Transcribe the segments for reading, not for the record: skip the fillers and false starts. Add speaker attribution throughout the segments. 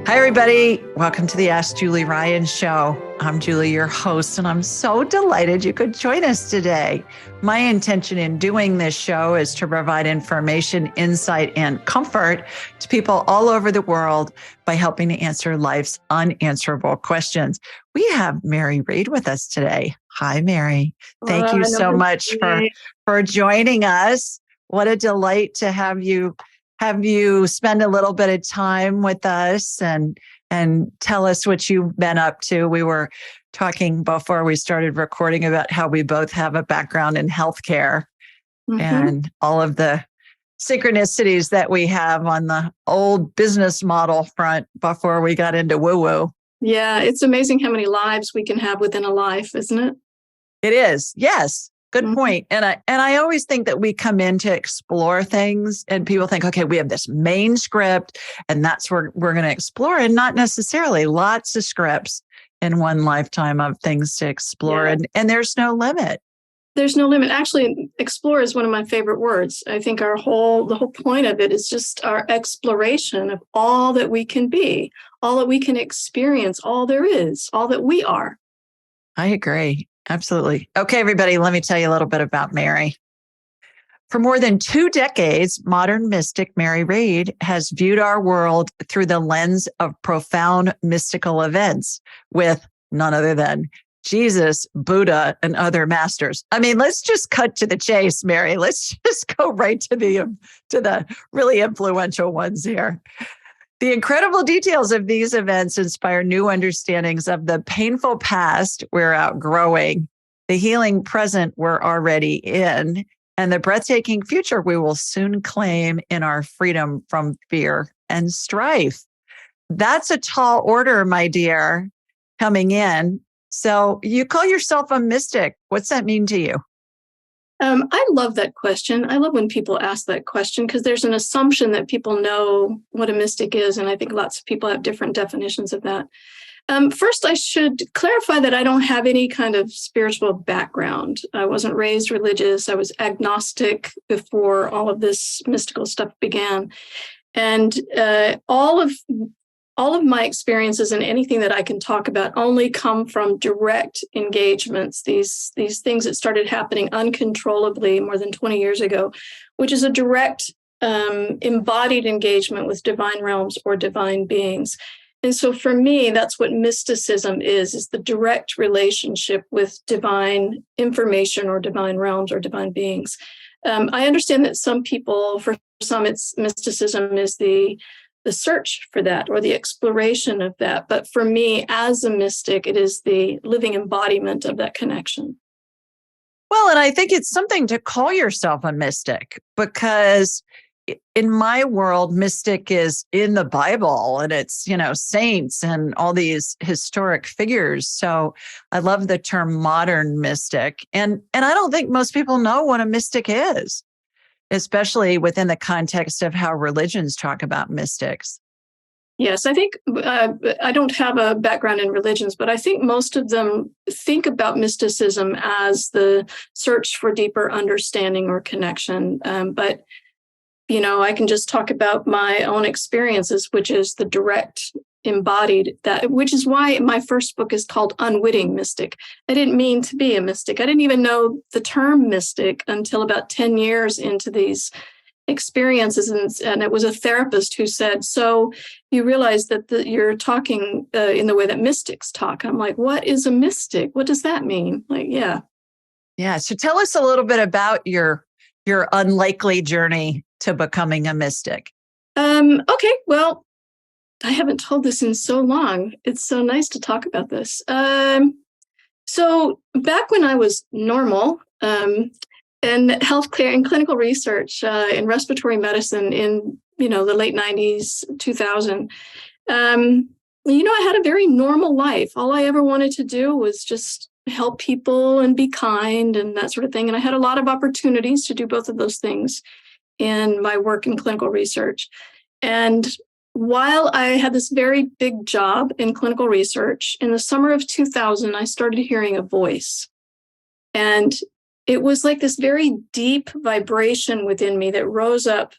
Speaker 1: Hi, everybody. Welcome to the Ask Julie Ryan Show. I'm Julie, your host, and I'm so delighted you could join us today. My intention in doing this show is to provide information, insight, and comfort to people all over the world by helping to answer life's unanswerable questions. We have Mary Reed with us today. Hi, Mary. Thank you so much for joining us. What a delight to have you spend a little bit of time with us and tell us what you've been up to. We were talking before we started recording about how we both have a background in healthcare and all of the synchronicities that we have on the old business model front before we got into woo-woo.
Speaker 2: Yeah, it's amazing how many lives we can have within a life, isn't it?
Speaker 1: It is. Yes. Good point. And I always think that we come in to explore things and people think, okay, we have this main script and that's where we're going to explore, and not necessarily. Lots of scripts in one lifetime of things to explore. Yeah. And there's no limit.
Speaker 2: There's no limit. Actually, explore is one of my favorite words. I think the whole point of it is just our exploration of all that we can be, all that we can experience, all there is, all that we are.
Speaker 1: I agree. Absolutely. Okay, everybody, let me tell you a little bit about Mary. For more than 2 decades, modern mystic Mary Reed has viewed our world through the lens of profound mystical events with none other than Jesus, Buddha, and other masters. I mean, let's just cut to the chase, Mary. Let's just go right to the really influential ones here. The incredible details of these events inspire new understandings of the painful past we're outgrowing, the healing present we're already in, and the breathtaking future we will soon claim in our freedom from fear and strife. That's a tall order, my dear, coming in. So you call yourself a mystic. What's that mean to you?
Speaker 2: I love that question. I love when people ask that question because there's an assumption that people know what a mystic is. And I think lots of people have different definitions of that. First, I should clarify that I don't have any kind of spiritual background. I wasn't raised religious. I was agnostic before all of this mystical stuff began. And all of my experiences and anything that I can talk about only come from direct engagements, these things that started happening uncontrollably more than 20 years ago, which is a direct embodied engagement with divine realms or divine beings. And so for me, that's what mysticism is the direct relationship with divine information or divine realms or divine beings. I understand that for some, it's mysticism is the search for that or the exploration of that. But for me, as a mystic, it is the living embodiment of that connection.
Speaker 1: Well, and I think it's something to call yourself a mystic because in my world, mystic is in the Bible and it's, saints and all these historic figures. So I love the term modern mystic. And I don't think most people know what a mystic is, especially within the context of how religions talk about mystics.
Speaker 2: Yes, I think I don't have a background in religions, but I think most of them think about mysticism as the search for deeper understanding or connection. But I can just talk about my own experiences, which is the direct embodied which is why my first book is called Unwitting Mystic. I didn't mean to be a mystic. I didn't even know the term mystic until about 10 years into these experiences. And it was a therapist who said, so you realize that you're talking in the way that mystics talk. I'm like, what is a mystic? What does that mean? Yeah.
Speaker 1: So tell us a little bit about your unlikely journey to becoming a mystic.
Speaker 2: Okay. Well, I haven't told this in so long. It's so nice to talk about this. So back when I was normal in healthcare and clinical research in respiratory medicine in the late 90s, 2000, I had a very normal life. All I ever wanted to do was just help people and be kind and that sort of thing. And I had a lot of opportunities to do both of those things in my work in clinical research. And while I had this very big job in clinical research, in the summer of 2000, I started hearing a voice. And it was like this very deep vibration within me that rose up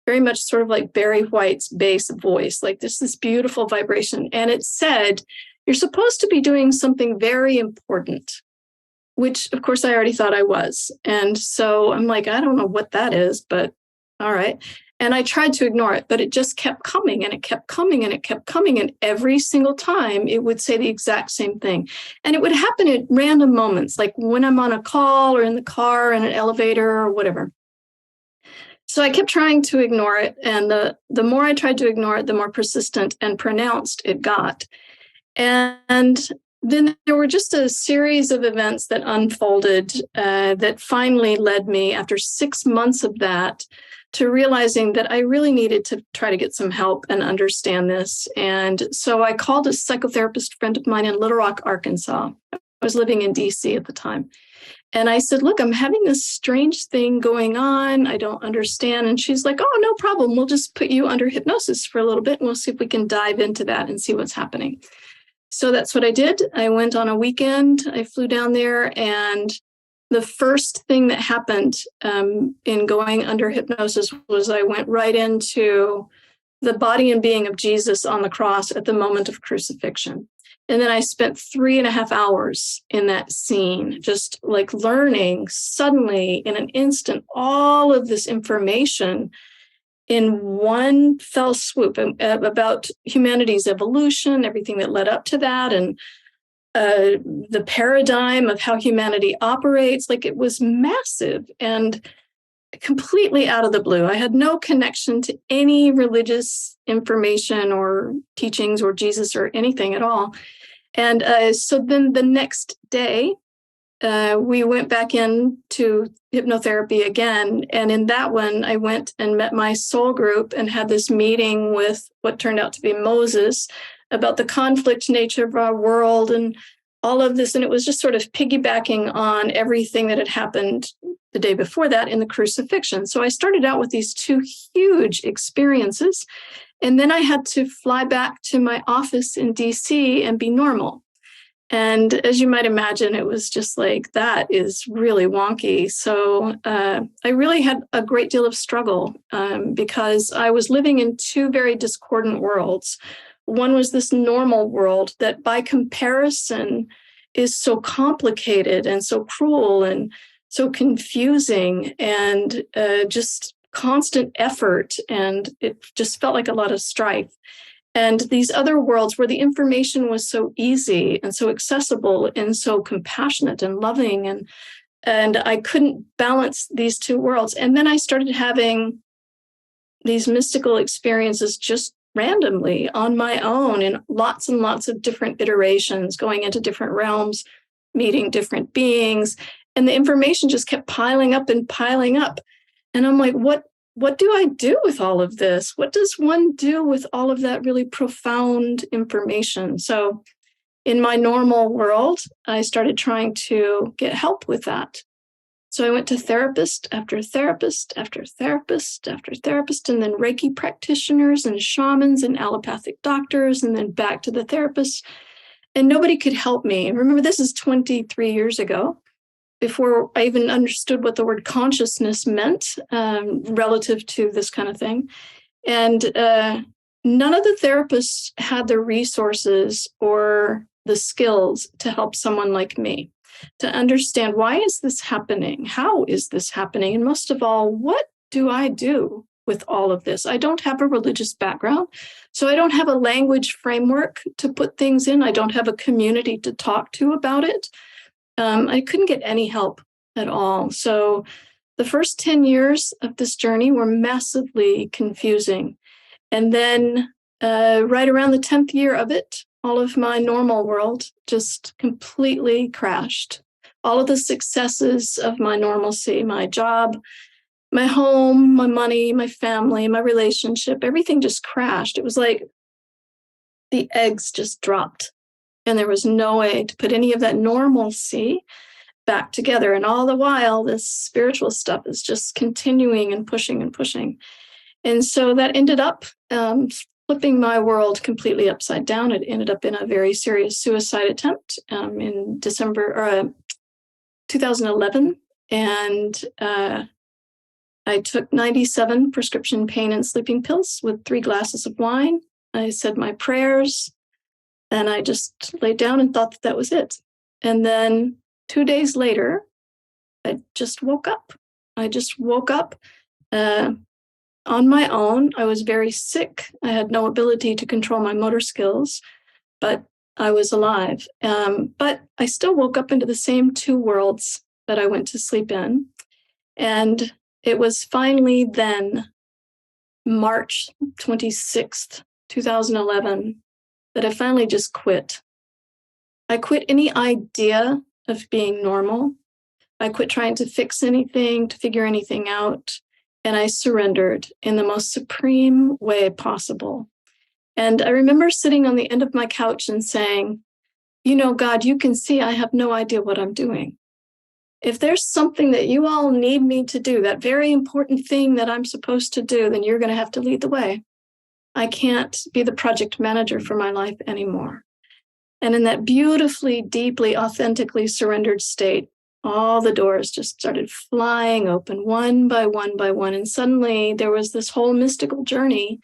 Speaker 2: very much sort of like Barry White's bass voice, like this beautiful vibration. And it said, you're supposed to be doing something very important, which of course I already thought I was. And so I'm like, I don't know what that is, but all right. And I tried to ignore it, but it just kept coming and it kept coming and it kept coming. And every single time it would say the exact same thing. And it would happen at random moments, like when I'm on a call or in the car, in an elevator or whatever. So I kept trying to ignore it. And the more I tried to ignore it, the more persistent and pronounced it got. And then there were just a series of events that unfolded that finally led me, after 6 months of that, to realizing that I really needed to try to get some help and understand this. And so I called a psychotherapist friend of mine in Little Rock, Arkansas. I was living in DC at the time. And I said, look, I'm having this strange thing going on. I don't understand. And she's like, oh, no problem. We'll just put you under hypnosis for a little bit and we'll see if we can dive into that and see what's happening. So that's what I did. I went on a weekend. I flew down there, and the first thing that happened in going under hypnosis was I went right into the body and being of Jesus on the cross at the moment of crucifixion. And then I spent 3.5 hours in that scene, just like learning suddenly in an instant all of this information in one fell swoop about humanity's evolution, everything that led up to that, and the paradigm of how humanity operates. Like, it was massive and completely out of the blue. I had no connection to any religious information or teachings or Jesus or anything at all. And so then the next day, we went back into hypnotherapy again. And in that one, I went and met my soul group and had this meeting with what turned out to be Moses about the conflict nature of our world and all of this. And it was just sort of piggybacking on everything that had happened the day before that in the crucifixion. So I started out with these two huge experiences. And then I had to fly back to my office in DC and be normal. And as you might imagine, it was just like, that is really wonky. So I really had a great deal of struggle because I was living in two very discordant worlds. One was this normal world that by comparison is so complicated and so cruel and so confusing and just constant effort. And it just felt like a lot of strife. And these other worlds where the information was so easy and so accessible and so compassionate and loving, and I couldn't balance these two worlds. And then I started having these mystical experiences just randomly on my own in lots and lots of different iterations, going into different realms, meeting different beings. And the information just kept piling up and piling up. And I'm like, what do I do with all of this? What does one do with all of that really profound information? So in my normal world, I started trying to get help with that. So I went to therapist after therapist after therapist after therapist, and then Reiki practitioners and shamans and allopathic doctors, and then back to the therapist. And nobody could help me. Remember, this is 23 years ago, before I even understood what the word consciousness meant relative to this kind of thing. And none of the therapists had the resources or the skills to help someone like me to understand, why is this happening? How is this happening? And most of all, what do I do with all of this? I don't have a religious background, so I don't have a language framework to put things in. I don't have a community to talk to about it. I couldn't get any help at all. So the first 10 years of this journey were massively confusing. And then right around the 10th year of it, all of my normal world just completely crashed. All of the successes of my normalcy, my job, my home, my money, my family, my relationship, everything just crashed. It was like the eggs just dropped. And there was no way to put any of that normalcy back together. And all the while, this spiritual stuff is just continuing and pushing and pushing. And so that ended up flipping my world completely upside down. It ended up in a very serious suicide attempt in December 2011. And I took 97 prescription pain and sleeping pills with 3 glasses of wine. I said my prayers, and I just laid down and thought that that was it. And then 2 days later, I just woke up. I just woke up on my own. I was very sick. I had no ability to control my motor skills, but I was alive. But I still woke up into the same 2 worlds that I went to sleep in. And it was finally then, March 26th, 2011, that I finally just quit. I quit any idea of being normal. I quit trying to fix anything, to figure anything out, and I surrendered in the most supreme way possible. And I remember sitting on the end of my couch and saying, God, you can see I have no idea what I'm doing. If there's something that you all need me to do, that very important thing that I'm supposed to do, then you're going to have to lead the way. I can't be the project manager for my life anymore. And in that beautifully, deeply, authentically surrendered state, all the doors just started flying open one by one by one. And suddenly there was this whole mystical journey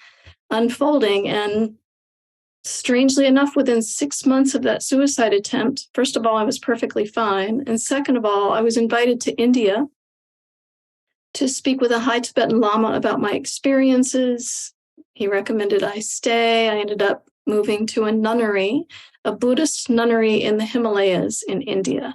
Speaker 2: unfolding. And strangely enough, within 6 months of that suicide attempt, first of all, I was perfectly fine. And second of all, I was invited to India to speak with a high Tibetan Lama about my experiences. He recommended I stay. I ended up moving to a nunnery, a Buddhist nunnery in the Himalayas in India.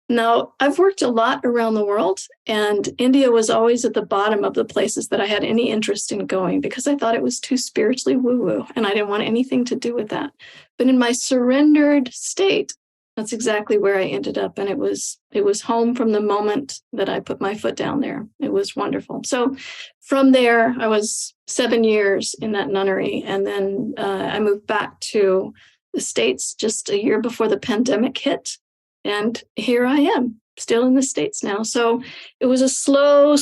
Speaker 2: Now, I've worked a lot around the world, and India was always at the bottom of the places that I had any interest in going because I thought it was too spiritually woo-woo, and I didn't want anything to do with that. But in my surrendered state, that's exactly where I ended up, and it was home from the moment that I put my foot down there. It was wonderful. So from there, I was 7 years in that nunnery, and then I moved back to the States just a year before the pandemic hit. And here I am, still in the States now. So it was a slow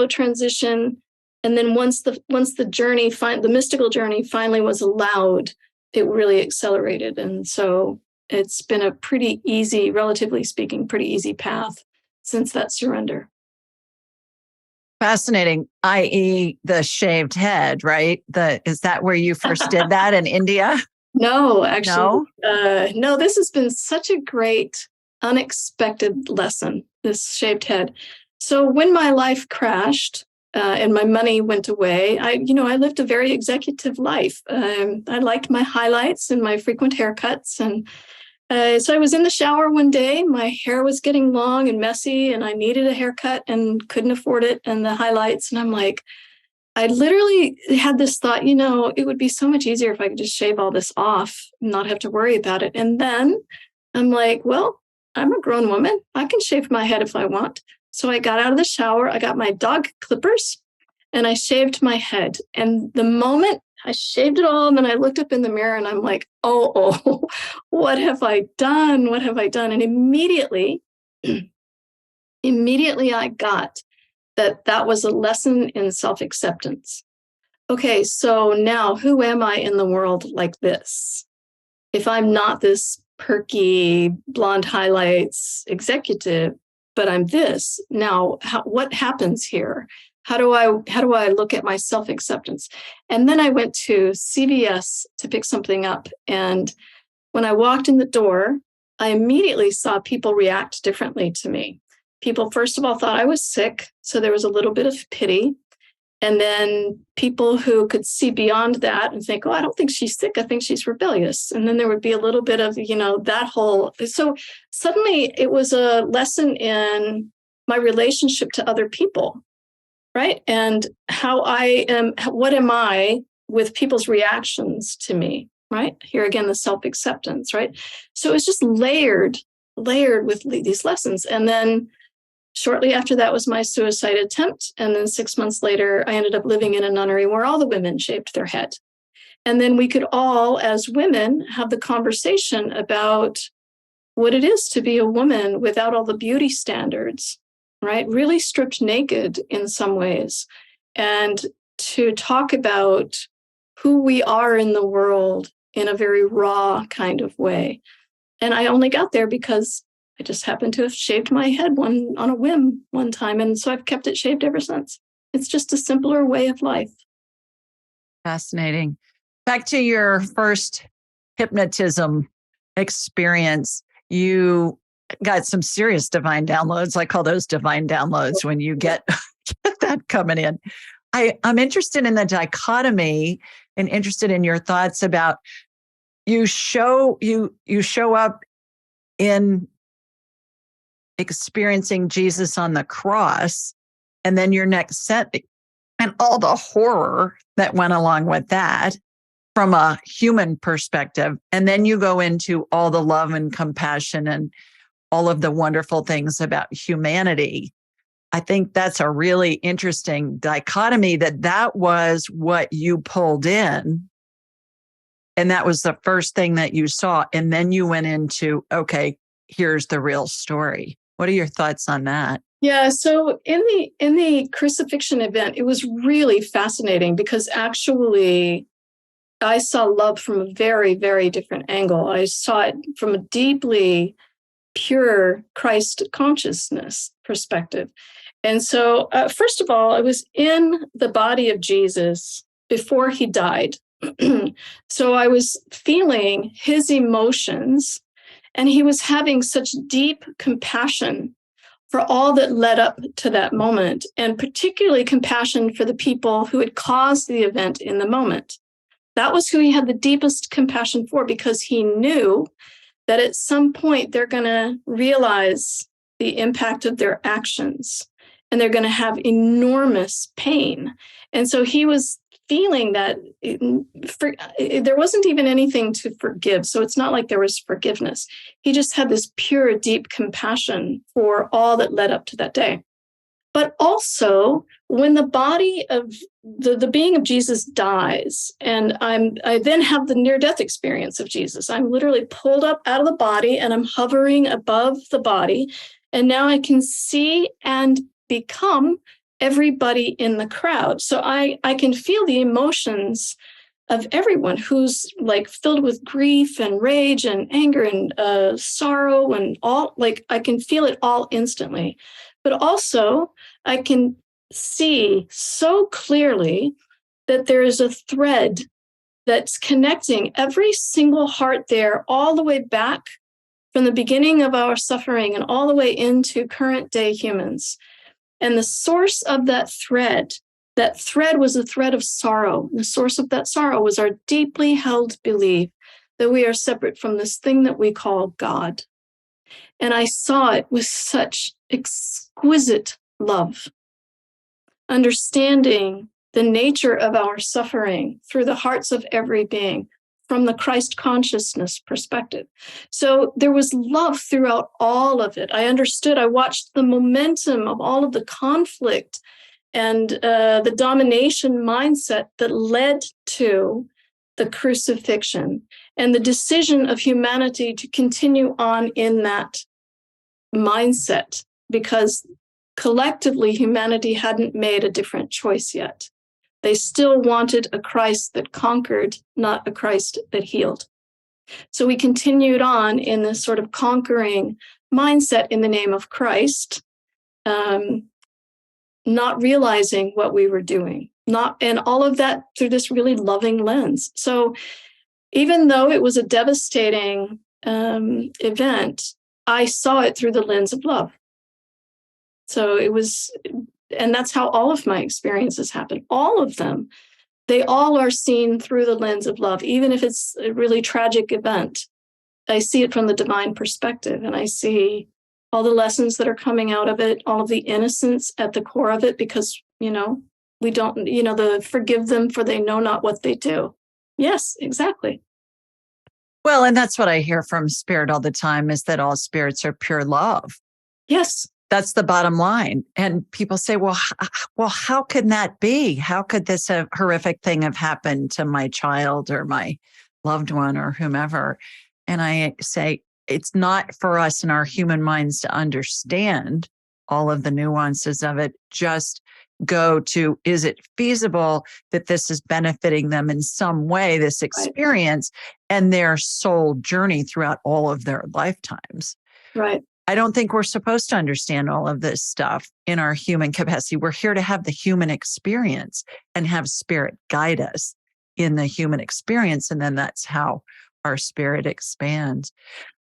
Speaker 2: transition. And then once the journey, the mystical journey finally was allowed, it really accelerated. And so it's been a pretty easy, relatively speaking, pretty easy path since that surrender.
Speaker 1: Fascinating, i.e. the shaved head, right? Is that where you first did that in India?
Speaker 2: No, actually, no, this has been such a great unexpected lesson, this shaved head. So when my life crashed and my money went away, I lived a very executive life. I liked my highlights and my frequent haircuts. And so I was in the shower one day, my hair was getting long and messy and I needed a haircut and couldn't afford it and the highlights. And I'm like, I literally had this thought, it would be so much easier if I could just shave all this off and not have to worry about it. And then I'm like, well, I'm a grown woman. I can shave my head if I want. So I got out of the shower, I got my dog clippers, and I shaved my head. And the moment I shaved it all, and then I looked up in the mirror and I'm like, oh, what have I done? What have I done? And immediately I got that was a lesson in self-acceptance. Okay, so now who am I in the world like this? If I'm not this perky, blonde highlights executive, but I'm this, now what happens here? How do I look at my self-acceptance? And then I went to CVS to pick something up. And when I walked in the door, I immediately saw people react differently to me. People, first of all, thought I was sick. So there was a little bit of pity. And then people who could see beyond that and think, oh, I don't think she's sick. I think she's rebellious. And then there would be a little bit of, that whole. So suddenly it was a lesson in my relationship to other people, right? And how I am, what am I with people's reactions to me, right? Here again, the self-acceptance, right? So it's just layered with these lessons. And then shortly after that was my suicide attempt. And then 6 months later, I ended up living in a nunnery where all the women shaved their head. And then we could all, as women, have the conversation about what it is to be a woman without all the beauty standards, right? Really stripped naked in some ways. And to talk about who we are in the world in a very raw kind of way. And I only got there because I just happened to have shaved my head on a whim one time. And so I've kept it shaved ever since. It's just a simpler way of life.
Speaker 1: Fascinating. Back to your first hypnotism experience, you got some serious divine downloads. I call those divine downloads when you get that coming in. I'm interested in the dichotomy and interested in your thoughts about you show up in experiencing Jesus on the cross, and then your next sentence and all the horror that went along with that from a human perspective. And then you go into all the love and compassion and all of the wonderful things about humanity. I think that's a really interesting dichotomy, that was what you pulled in. And that was the first thing that you saw. And then you went into, okay, here's the real story. What are your thoughts on that?
Speaker 2: Yeah, so in the crucifixion event, it was really fascinating because actually I saw love from a very, very different angle. I saw it from a deeply pure Christ consciousness perspective. And so, first of all, I was in the body of Jesus before he died. So I was feeling his emotions, and he was having such deep compassion for all that led up to that moment, and particularly compassion for the people who had caused the event in the moment. That was who he had the deepest compassion for, because he knew that at some point they're going to realize the impact of their actions, and they're going to have enormous pain. And so he was feeling that there wasn't even anything to forgive. So it's not like there was forgiveness. He just had this pure, deep compassion for all that led up to that day. But also, when the body of the being of Jesus dies, and I then have the near-death experience of Jesus. I'm literally pulled up out of the body, and I'm hovering above the body, and now I can see and become everybody in the crowd. So I can feel the emotions of everyone who's like filled with grief and rage and anger and sorrow and all, like I can feel it all instantly. But also I can see so clearly that there is a thread that's connecting every single heart there all the way back from the beginning of our suffering and all the way into current day humans. And the source of that thread was a thread of sorrow. The source of that sorrow was our deeply held belief that we are separate from this thing that we call God. And I saw it with such exquisite love, understanding the nature of our suffering through the hearts of every being from the Christ consciousness perspective. So there was love throughout all of it. I understood, I watched the momentum of all of the conflict and the domination mindset that led to the crucifixion and the decision of humanity to continue on in that mindset, because collectively humanity hadn't made a different choice yet. They still wanted a Christ that conquered, not a Christ that healed. So we continued on in this sort of conquering mindset in the name of Christ, not realizing what we were doing, and all of that through this really loving lens. So even though it was a devastating event, I saw it through the lens of love. So it was, and that's how all of my experiences happen. All of them, they all are seen through the lens of love, even if it's a really tragic event. I see it from the divine perspective, and I see all the lessons that are coming out of it, all of the innocence at the core of it, because, we don't, the forgive them for they know not what they do. Yes, exactly.
Speaker 1: Well, and that's what I hear from Spirit all the time, is that all spirits are pure love.
Speaker 2: Yes.
Speaker 1: That's the bottom line. And people say, well, how can that be? How could this horrific thing have happened to my child or my loved one or whomever? And I say, it's not for us in our human minds to understand all of the nuances of it. Just go to, is it feasible that this is benefiting them in some way, this experience, right, and their soul journey throughout all of their lifetimes?
Speaker 2: Right.
Speaker 1: I don't think we're supposed to understand all of this stuff in our human capacity. We're here to have the human experience and have spirit guide us in the human experience. And then that's how our spirit expands.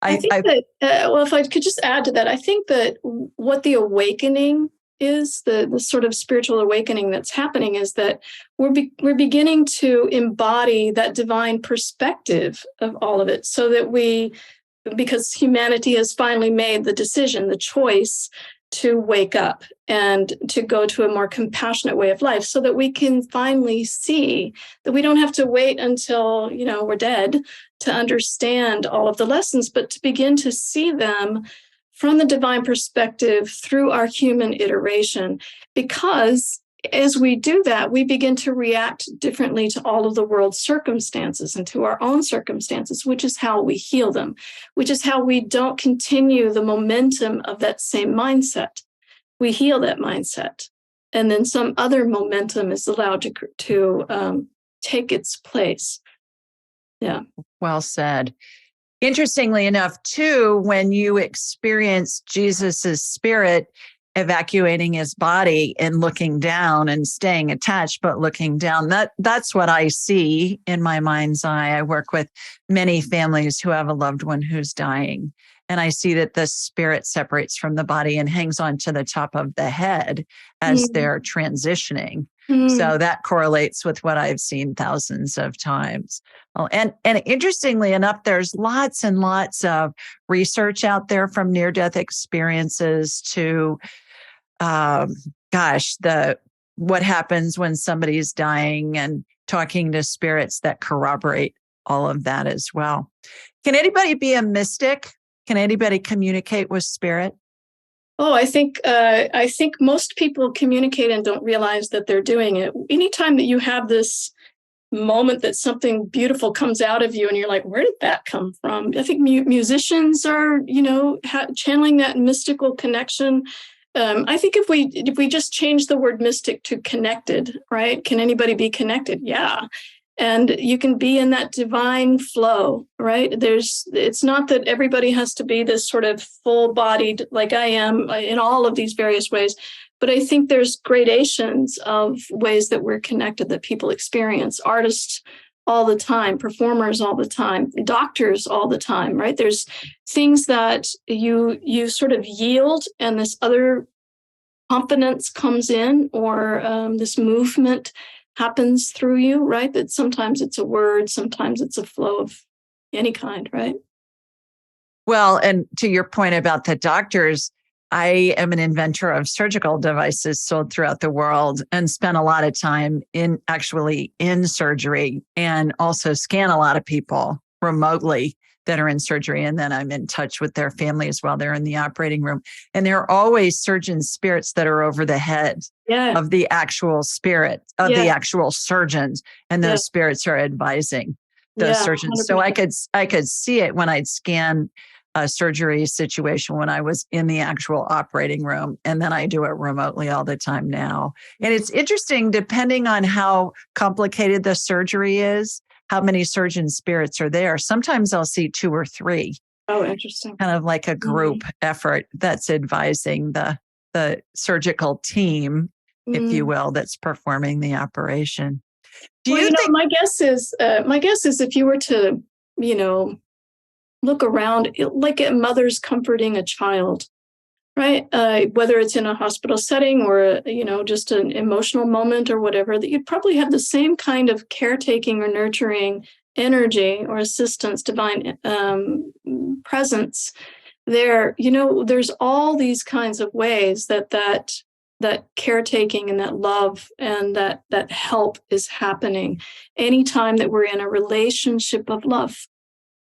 Speaker 2: I think that, well, if I could just add to that, I think that what the awakening is, the sort of spiritual awakening that's happening, is that we're beginning to embody that divine perspective of all of it, so that because humanity has finally made the decision, the choice to wake up and to go to a more compassionate way of life, so that we can finally see that we don't have to wait until, we're dead to understand all of the lessons, but to begin to see them from the divine perspective through our human iteration. Because as we do that, we begin to react differently to all of the world's circumstances and to our own circumstances, which is how we heal them, which is how we don't continue the momentum of that same mindset. We heal that mindset, and then some other momentum is allowed to take its place. Yeah.
Speaker 1: Well said. Interestingly enough, too, when you experience Jesus's spirit evacuating his body and looking down and staying attached, but looking down, that's what I see in my mind's eye. I work with many families who have a loved one who's dying, and I see that the spirit separates from the body and hangs on to the top of the head as they're transitioning. So that correlates with what I've seen thousands of times. Oh, and interestingly enough, there's lots and lots of research out there, from near-death experiences to, what happens when somebody's dying, and talking to spirits that corroborate all of that as well. Can anybody be a mystic? Can anybody communicate with spirit?
Speaker 2: Oh, I think most people communicate and don't realize that they're doing it. Anytime that you have this moment that something beautiful comes out of you and you're like, where did that come from? I think musicians are, channeling that mystical connection. I think if we just change the word mystic to connected, right? Can anybody be connected? Yeah. And you can be in that divine flow, right? It's not that everybody has to be this sort of full-bodied, like I am, in all of these various ways. But I think there's gradations of ways that we're connected that people experience. Artists all the time, performers all the time, doctors all the time, right? There's things that you sort of yield, and this other confidence comes in, or this movement happens through you, right? That sometimes it's a word, sometimes it's a flow of any kind, right?
Speaker 1: Well, and to your point about the doctors, I am an inventor of surgical devices sold throughout the world, and spent a lot of time in surgery, and also scan a lot of people remotely that are in surgery. And then I'm in touch with their families while they're in the operating room. And there are always surgeon spirits that are over the head of the actual spirit, of the actual surgeons. And those spirits are advising those surgeons. 100%. So I could see it when I'd scan a surgery situation when I was in the actual operating room. And then I do it remotely all the time now. And it's interesting, depending on how complicated the surgery is, how many surgeon spirits are there. Sometimes I'll see 2 or 3.
Speaker 2: Oh, interesting.
Speaker 1: Kind of like a group effort that's advising the surgical team, if you will, that's performing the operation.
Speaker 2: My guess is if you were to, look around, like a mother's comforting a child, right? Whether it's in a hospital setting or, just an emotional moment or whatever, that you'd probably have the same kind of caretaking or nurturing energy or assistance, divine presence there. There's all these kinds of ways that caretaking and that love and that help is happening anytime that we're in a relationship of love,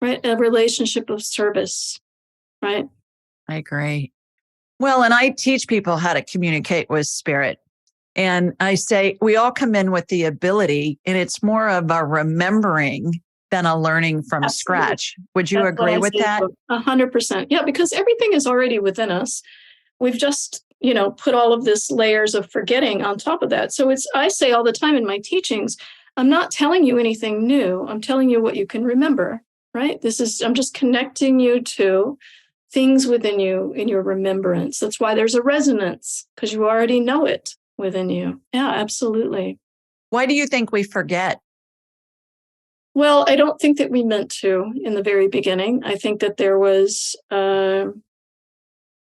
Speaker 2: right? A relationship of service, right?
Speaker 1: I agree. Well, and I teach people how to communicate with spirit. And I say, we all come in with the ability, and it's more of a remembering than a learning from scratch. Would you agree with that?
Speaker 2: 100%. Yeah, because everything is already within us. We've just, put all of this layers of forgetting on top of that. So I say all the time in my teachings, I'm not telling you anything new. I'm telling you what you can remember, right? I'm just connecting you to things within you in your remembrance. That's why there's a resonance, because you already know it within you. Yeah, absolutely.
Speaker 1: Why do you think we forget?
Speaker 2: Well, I don't think that we meant to in the very beginning. I think that there was an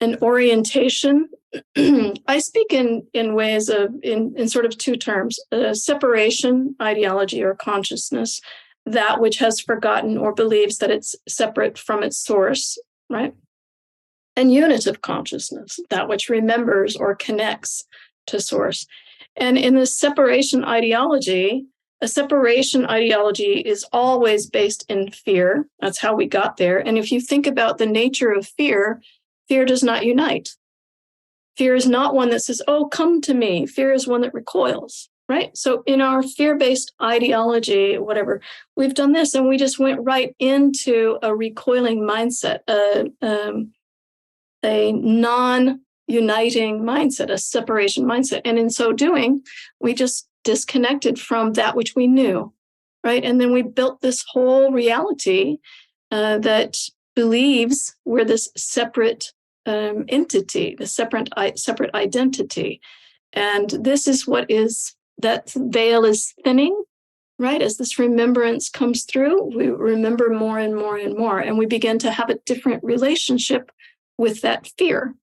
Speaker 2: orientation. I speak in ways of, in sort of two terms, separation ideology or consciousness, that which has forgotten or believes that it's separate from its source, right? And unitive consciousness, that which remembers or connects to source. And in this separation ideology, a separation ideology is always based in fear. That's how we got there. And if you think about the nature of fear, fear does not unite. Fear is not one that says, oh, come to me. Fear is one that recoils, right? So in our fear-based ideology, whatever, we've done this, and we just went right into a recoiling mindset, a non-uniting mindset, a separation mindset. And in so doing, we just disconnected from that which we knew, right? And then we built this whole reality that believes we're this separate entity, the separate identity. And this is what is, that veil is thinning, right? As this remembrance comes through, we remember more and more and more, and we begin to have a different relationship with that fear,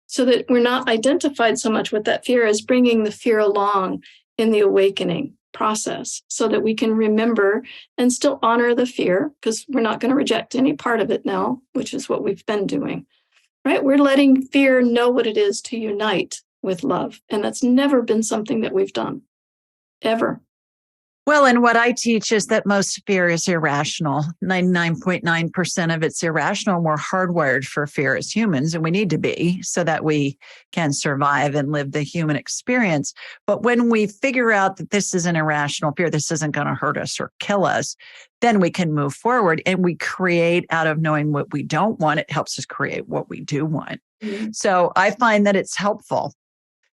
Speaker 2: so that we're not identified so much with that fear as bringing the fear along in the awakening process, so that we can remember and still honor the fear, because we're not going to reject any part of it now, which is what we've been doing, right? We're letting fear know what it is to unite with love. And that's never been something that we've done, ever.
Speaker 1: Well, and what I teach is that most fear is irrational. 99.9% of it's irrational. We're hardwired for fear as humans, and we need to be, so that we can survive and live the human experience. But when we figure out that this is an irrational fear, this isn't going to hurt us or kill us, then we can move forward, and we create out of knowing what we don't want. It helps us create what we do want. Mm-hmm. So I find that it's helpful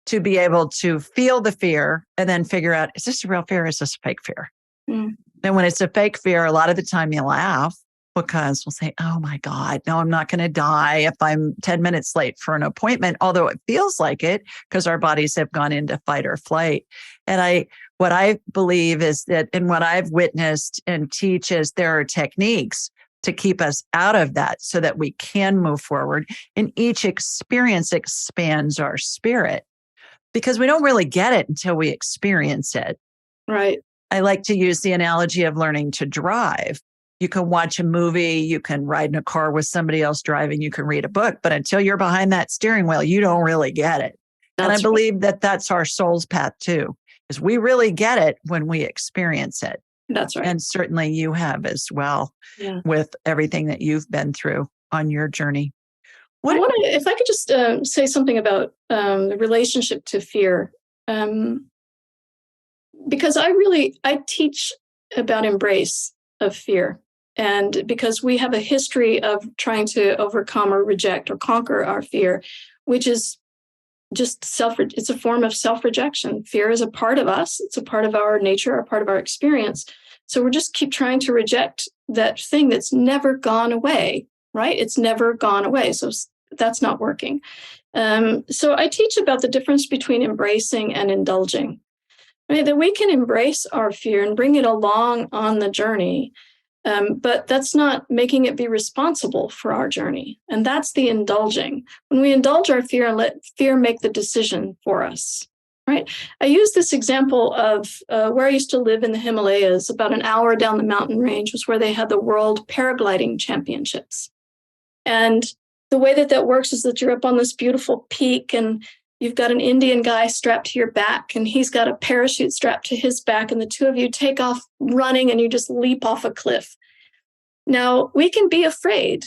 Speaker 1: to be able to feel the fear and then figure out, is this a real fear or is this a fake fear? Mm. And when it's a fake fear, a lot of the time you laugh, because we'll say, oh my God, no, I'm not going to die if I'm 10 minutes late for an appointment, although it feels like it, because our bodies have gone into fight or flight. And what I believe is that, and what I've witnessed and teach, is there are techniques to keep us out of that so that we can move forward. And each experience expands our spirit, because we don't really get it until we experience it.
Speaker 2: Right.
Speaker 1: I like to use the analogy of learning to drive. You can watch a movie, you can ride in a car with somebody else driving, you can read a book, but until you're behind that steering wheel, you don't really get it. And I believe that that's our soul's path too, is we really get it when we experience it.
Speaker 2: That's right.
Speaker 1: And certainly you have as well, with everything that you've been through on your journey.
Speaker 2: If I could just say something about the relationship to fear, because I teach about embrace of fear, and because we have a history of trying to overcome or reject or conquer our fear, which is just it's a form of self-rejection. Fear is a part of us. It's a part of our nature, a part of our experience. So we're just keep trying to reject that thing that's never gone away, right? It's never gone away. So that's not working. So I teach about the difference between embracing and indulging, right? That we can embrace our fear and bring it along on the journey, but that's not making it be responsible for our journey. And that's the indulging. When we indulge our fear and let fear make the decision for us, right? I use this example of where I used to live in the Himalayas, about an hour down the mountain range, was where they had the World Paragliding Championships. And the way that works is that you're up on this beautiful peak, and you've got an Indian guy strapped to your back, and he's got a parachute strapped to his back, and the two of you take off running, and you just leap off a cliff. Now, we can be afraid.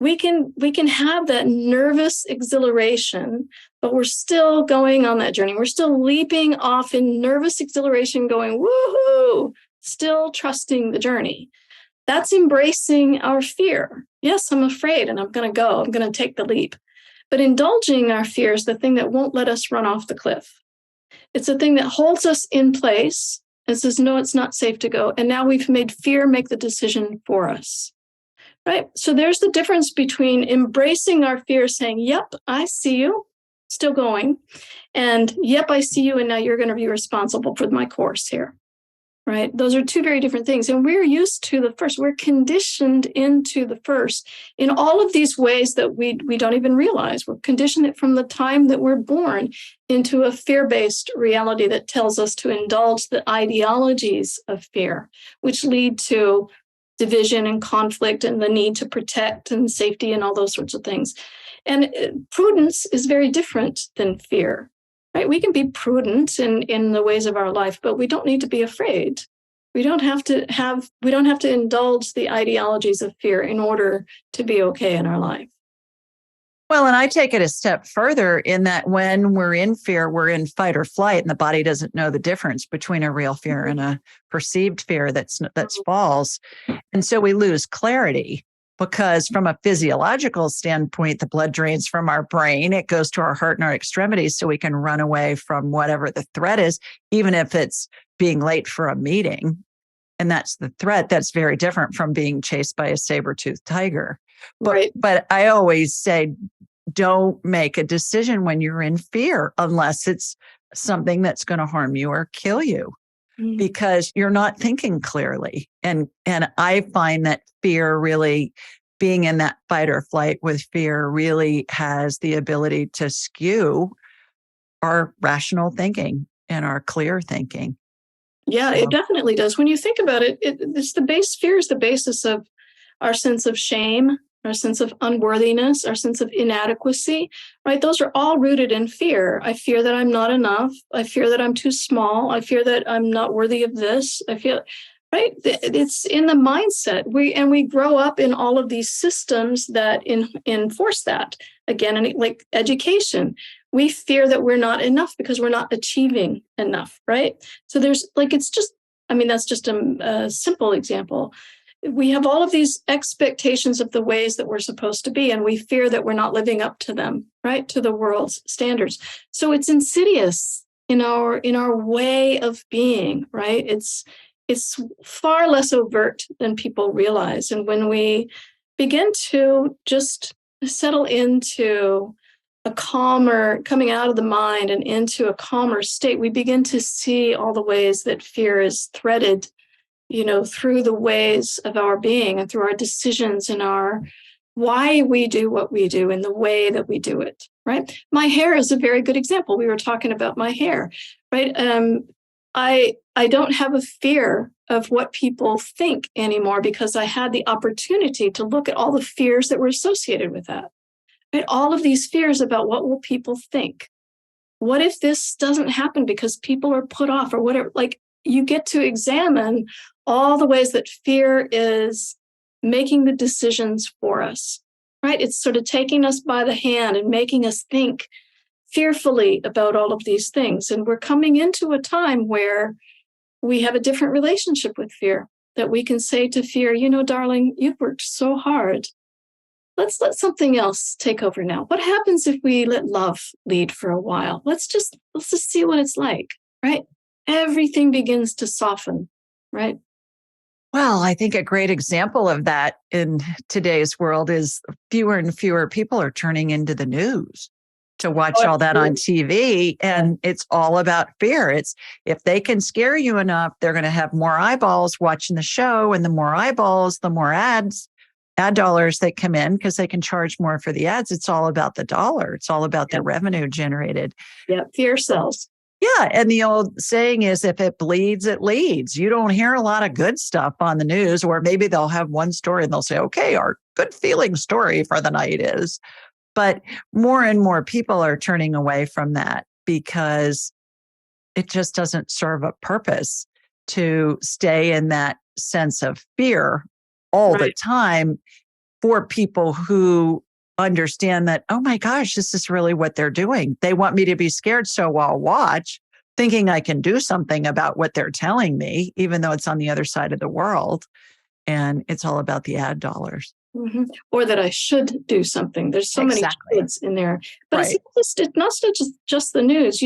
Speaker 2: We can have that nervous exhilaration, but we're still going on that journey. We're still leaping off in nervous exhilaration, going, woohoo, still trusting the journey. That's embracing our fear. Yes, I'm afraid, and I'm going to go. I'm going to take the leap. But indulging our fear is the thing that won't let us run off the cliff. It's the thing that holds us in place and says, no, it's not safe to go. And now we've made fear make the decision for us. right? So there's the difference between embracing our fear, saying, yep, I see you, still going, and yep, I see you, and now you're going to be responsible for my course here, right? Those are two very different things. And we're used to the first. We're conditioned into the first in all of these ways that we don't even realize. We're conditioned it from the time that we're born into a fear-based reality that tells us to indulge the ideologies of fear, which lead to division and conflict and the need to protect and safety and all those sorts of things. And prudence is very different than fear, right? We can be prudent in the ways of our life, but we don't need to be afraid. We don't have to indulge the ideologies of fear in order to be okay in our life.
Speaker 1: Well, and I take it a step further in that when we're in fear, we're in fight or flight, and the body doesn't know the difference between a real fear and a perceived fear that's false. And so we lose clarity because from a physiological standpoint, the blood drains from our brain. It goes to our heart and our extremities so we can run away from whatever the threat is, even if it's being late for a meeting. And that's the threat. That's very different from being chased by a saber-toothed tiger. But I always say, don't make a decision when you're in fear unless it's something that's going to harm you or kill you, because you're not thinking clearly. And I find that fear really, being in that fight or flight with fear, really has the ability to skew our rational thinking and our clear thinking.
Speaker 2: Yeah, it definitely does. When you think about it, fear is the basis of our sense of shame, our sense of unworthiness, our sense of inadequacy, right? Those are all rooted in fear. I fear that I'm not enough. I fear that I'm too small. I fear that I'm not worthy of this. I feel, right? It's in the mindset. We grow up in all of these systems that enforce that. Again, and like education, we fear that we're not enough because we're not achieving enough, right? So that's just a simple example. We have all of these expectations of the ways that we're supposed to be, and we fear that we're not living up to them, right? To the world's standards. So it's insidious in our way of being, right? It's far less overt than people realize. And when we begin to just settle into a calmer, coming out of the mind and into a calmer state, we begin to see all the ways that fear is threaded, through the ways of our being and through our decisions and our why we do what we do and the way that we do it, right? My hair is a very good example. We were talking about my hair, right? I don't have a fear of what people think anymore because I had the opportunity to look at all the fears that were associated with that, right? All of these fears about what will people think? What if this doesn't happen because people are put off or whatever? Like, you get to examine all the ways that fear is making the decisions for us, right? It's sort of taking us by the hand and making us think fearfully about all of these things. And we're coming into a time where we have a different relationship with fear, that we can say to fear, darling, you've worked so hard. Let's let something else take over now. What happens if we let love lead for a while? Let's just see what it's like, right? Everything begins to soften, right?
Speaker 1: Well, I think a great example of that in today's world is fewer and fewer people are turning into the news to watch all that on TV. And it's all about fear. It's if they can scare you enough, they're going to have more eyeballs watching the show. And the more eyeballs, the more ad dollars that come in because they can charge more for the ads. It's all about the dollar. It's all about the revenue generated.
Speaker 2: Yeah, fear sells.
Speaker 1: Yeah. And the old saying is, if it bleeds, it leads. You don't hear a lot of good stuff on the news, or maybe they'll have one story and they'll say, okay, our good feeling story for the night is. But more and more people are turning away from that because it just doesn't serve a purpose to stay in that sense of fear all the time for people who understand that, oh my gosh, this is really what they're doing. They want me to be scared, so I'll watch, thinking I can do something about what they're telling me, even though it's on the other side of the world. And it's all about the ad dollars.
Speaker 2: Mm-hmm. Or that I should do something. There's so many shoulds in there. But it's not just the news.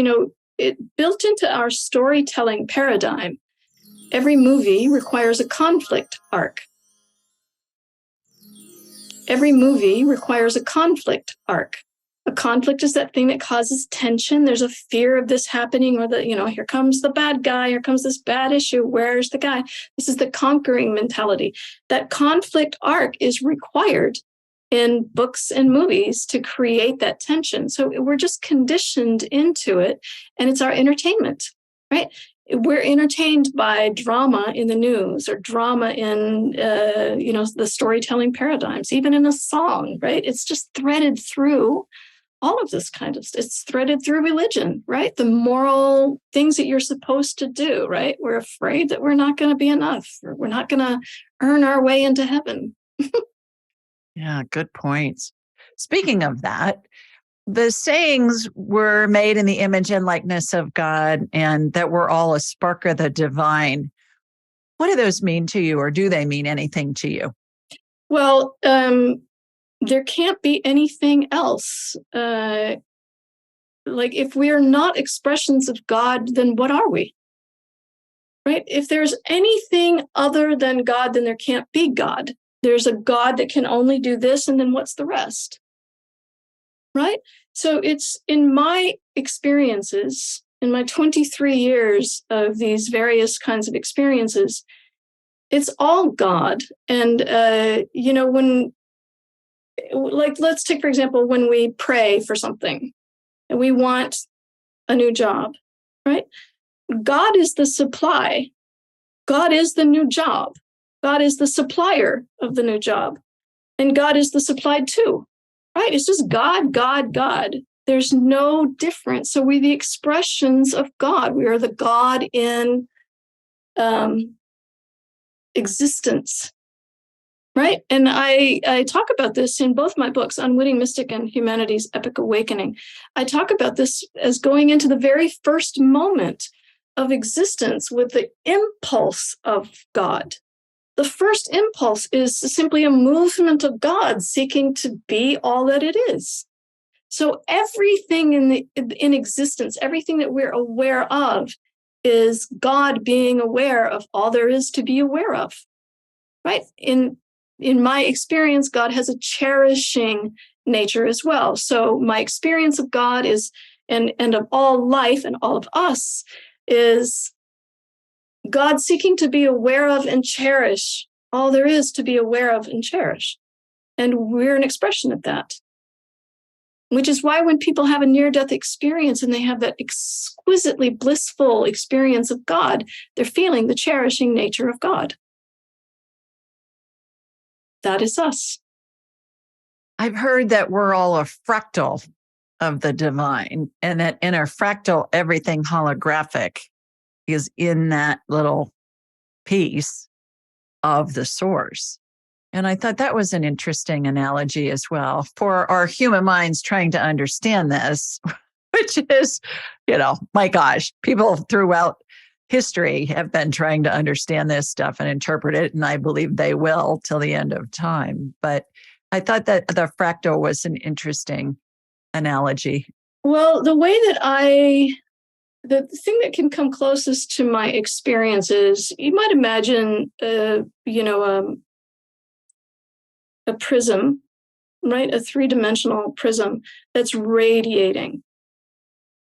Speaker 2: It built into our storytelling paradigm. Every movie requires a conflict arc. every movie requires a conflict arc. A conflict is that thing that causes tension. There's a fear of this happening, or here comes the bad guy, here comes this bad issue. Where's the guy? This is the conquering mentality. That conflict arc is required in books and movies to create that tension. So we're just conditioned into it, and it's our entertainment, right? We're entertained by drama in the news, or drama in, the storytelling paradigms, even in a song, right? It's just threaded through all of this kind of stuff. It's threaded through religion, right? The moral things that you're supposed to do, right? We're afraid that we're not going to be enough, or we're not going to earn our way into heaven.
Speaker 1: Yeah, good points. Speaking of that, the sayings were made in the image and likeness of God, and that we're all a spark of the divine. What do those mean to you, or do they mean anything to you?
Speaker 2: Well, there can't be anything else. Like, if we are not expressions of God, then what are we? Right? If there's anything other than God, then there can't be God. There's a God that can only do this, and then what's the rest? Right? So it's, in my experiences, in my 23 years of these various kinds of experiences, it's all God. And, let's take, for example, when we pray for something and we want a new job, right? God is the supply. God is the new job. God is the supplier of the new job. And God is the supplied too, right? It's just God, God, God. There's no difference. So we're the expressions of God. We are the God in existence, right? And I talk about this in both my books, Unwitting Mystic and Humanity's Epic Awakening. I talk about this as going into the very first moment of existence with the impulse of God. The first impulse is simply a movement of God seeking to be all that it is. So everything in existence, everything that we're aware of, is God being aware of all there is to be aware of, right? In my experience, God has a cherishing nature as well. So my experience of God is, and of all life and all of us, is God seeking to be aware of and cherish all there is to be aware of and cherish. And we're an expression of that. Which is why when people have a near-death experience and they have that exquisitely blissful experience of God, they're feeling the cherishing nature of God. That is us.
Speaker 1: I've heard that we're all a fractal of the divine, and that in a fractal, everything holographic is in that little piece of the source. And I thought that was an interesting analogy as well for our human minds trying to understand this, which is, my gosh, people throughout history have been trying to understand this stuff and interpret it, and I believe they will till the end of time. But I thought that the fractal was an interesting analogy.
Speaker 2: Well, the thing that can come closest to my experience is, you might imagine, a prism, right? A three-dimensional prism that's radiating,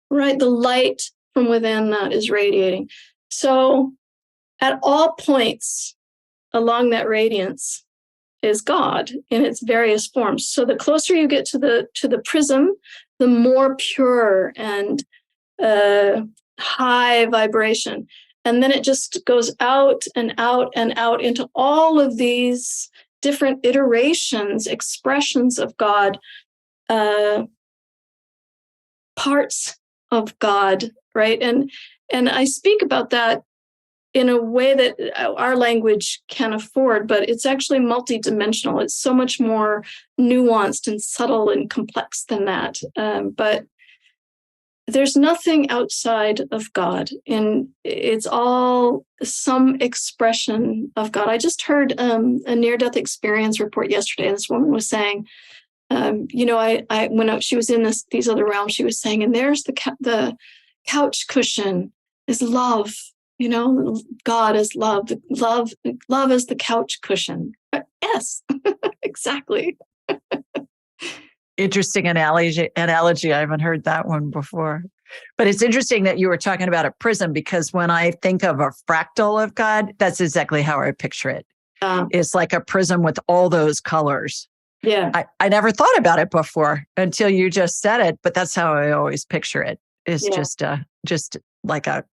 Speaker 2: right? The light from within that is radiating. So at all points along that radiance is God in its various forms. So the closer you get to the prism, the more pure and high vibration. And then it just goes out and out and out into all of these different iterations, expressions of God, parts of God, right? And I speak about that in a way that our language can afford, but it's actually multidimensional. It's so much more nuanced and subtle and complex than that. But there's nothing outside of God, and it's all some expression of God. I just heard a near-death experience report yesterday. This woman was saying, when she was in these other realms, she was saying, and there's the couch cushion is love. God is love. Love is the couch cushion. Yes, exactly.
Speaker 1: Interesting analogy. I haven't heard that one before. But it's interesting that you were talking about a prism, because when I think of a fractal of God, that's exactly how I picture it. It's like a prism with all those colors.
Speaker 2: Yeah.
Speaker 1: I never thought about it before until you just said it, but that's how I always picture it. It's just like a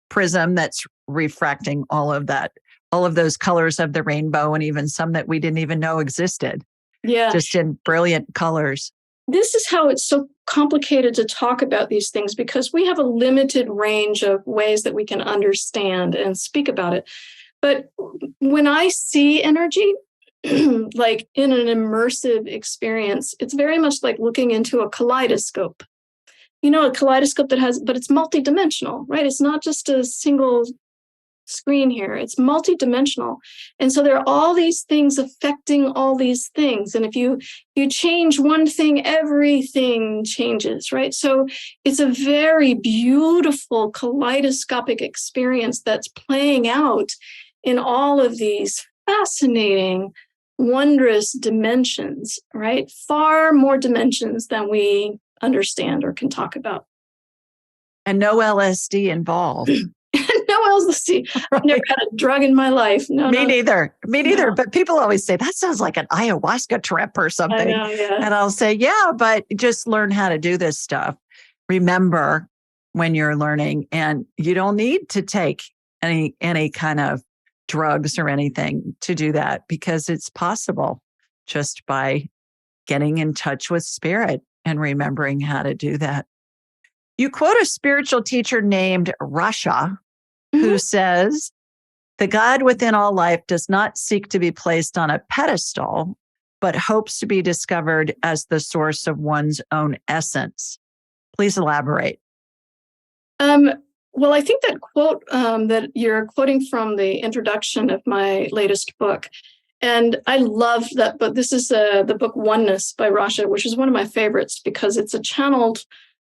Speaker 1: prism that's refracting all of that, all of those colors of the rainbow, and even some that we didn't even know existed.
Speaker 2: Yeah.
Speaker 1: Just in brilliant colors.
Speaker 2: This is how it's so complicated to talk about these things, because we have a limited range of ways that we can understand and speak about it. But when I see energy, like in an immersive experience, it's very much like looking into a kaleidoscope. You know, a kaleidoscope but it's multidimensional, right? It's not just a single screen here. It's multidimensional. And so there are all these things affecting all these things. And if you change one thing, everything changes, right? So it's a very beautiful kaleidoscopic experience that's playing out in all of these fascinating, wondrous dimensions, right? Far more dimensions than we understand or can talk about.
Speaker 1: And no LSD involved.
Speaker 2: No LSD. I've never had a drug in my life.
Speaker 1: Me neither. But people always say that sounds like an ayahuasca trip or something.
Speaker 2: I know, yeah.
Speaker 1: And I'll say, yeah, but just learn how to do this stuff. Remember when you're learning, and you don't need to take any kind of drugs or anything to do that, because it's possible just by getting in touch with spirit and remembering how to do that. You quote a spiritual teacher named Rasha, who says, the God within all life does not seek to be placed on a pedestal, but hopes to be discovered as the source of one's own essence. Please elaborate.
Speaker 2: Well, I think that quote that you're quoting from the introduction of my latest book, and I love that book. This is the book Oneness by Rasha, which is one of my favorites because it's a channeled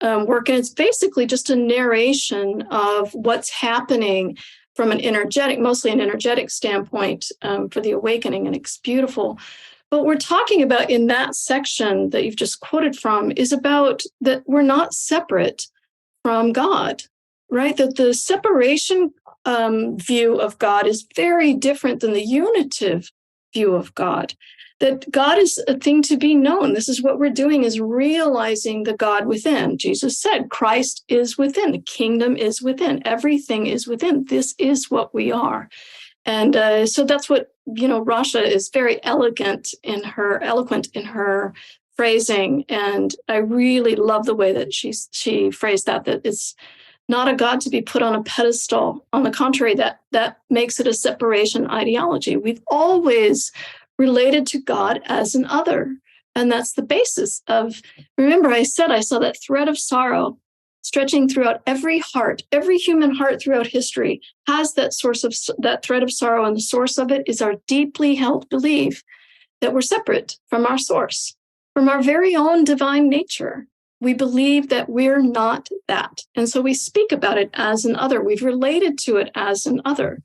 Speaker 2: work, and it's basically just a narration of what's happening from mostly an energetic standpoint for the awakening, and it's beautiful. But we're talking about in that section that you've just quoted from is about that we're not separate from God, right? That the separation view of God is very different than the unitive view of God. That God is a thing to be known. This is what we're doing, is realizing the God within. Jesus said, Christ is within, the kingdom is within, everything is within. This is what we are. And so that's what, Rasha is very eloquent in her phrasing. And I really love the way that she phrased that it's not a God to be put on a pedestal. On the contrary, that makes it a separation ideology. We've always related to God as an other. And that's the basis of, remember I said I saw that thread of sorrow stretching throughout every heart. Every human heart throughout history has that thread of sorrow, and the source of it is our deeply held belief that we're separate from our source, from our very own divine nature. We believe that we're not that. And so we speak about it as an other. We've related to it as an other.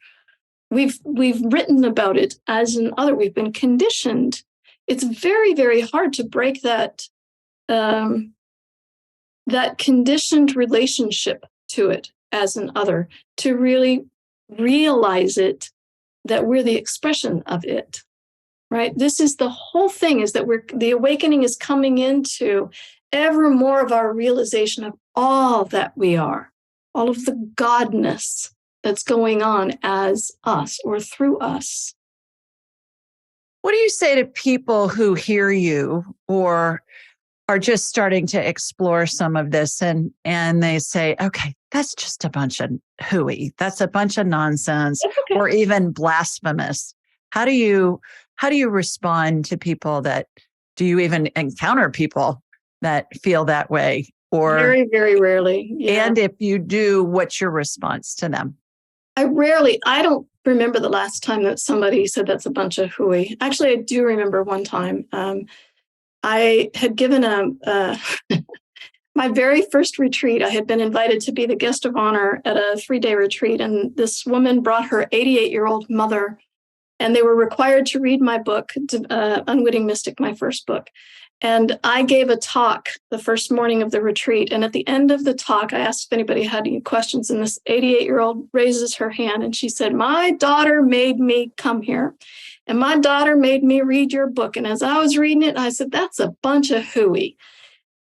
Speaker 2: We've written about it as an other. We've been conditioned. It's very, very hard to break that that conditioned relationship to it as an other, to really realize it, that we're the expression of it, right? This is the whole thing, is that the awakening is coming into ever more of our realization of all that we are, all of the godness that's going on as us or through us.
Speaker 1: What do you say to people who hear you or are just starting to explore some of this and they say, okay, that's just a bunch of hooey. That's a bunch of nonsense,
Speaker 2: Okay.
Speaker 1: Or even blasphemous. How do you respond to people do you even encounter people that feel that way? Or
Speaker 2: very, very rarely. Yeah.
Speaker 1: And if you do, what's your response to them?
Speaker 2: I don't remember the last time that somebody said that's a bunch of hooey. Actually, I do remember one time. I had given my very first retreat. I had been invited to be the guest of honor at a 3-day retreat. And this woman brought her 88-year-old mother. And they were required to read my book, Unwitting Mystic, my first book. And I gave a talk the first morning of the retreat. And at the end of the talk, I asked if anybody had any questions. And this 88-year-old raises her hand and she said, my daughter made me come here. And my daughter made me read your book. And as I was reading it, I said, that's a bunch of hooey.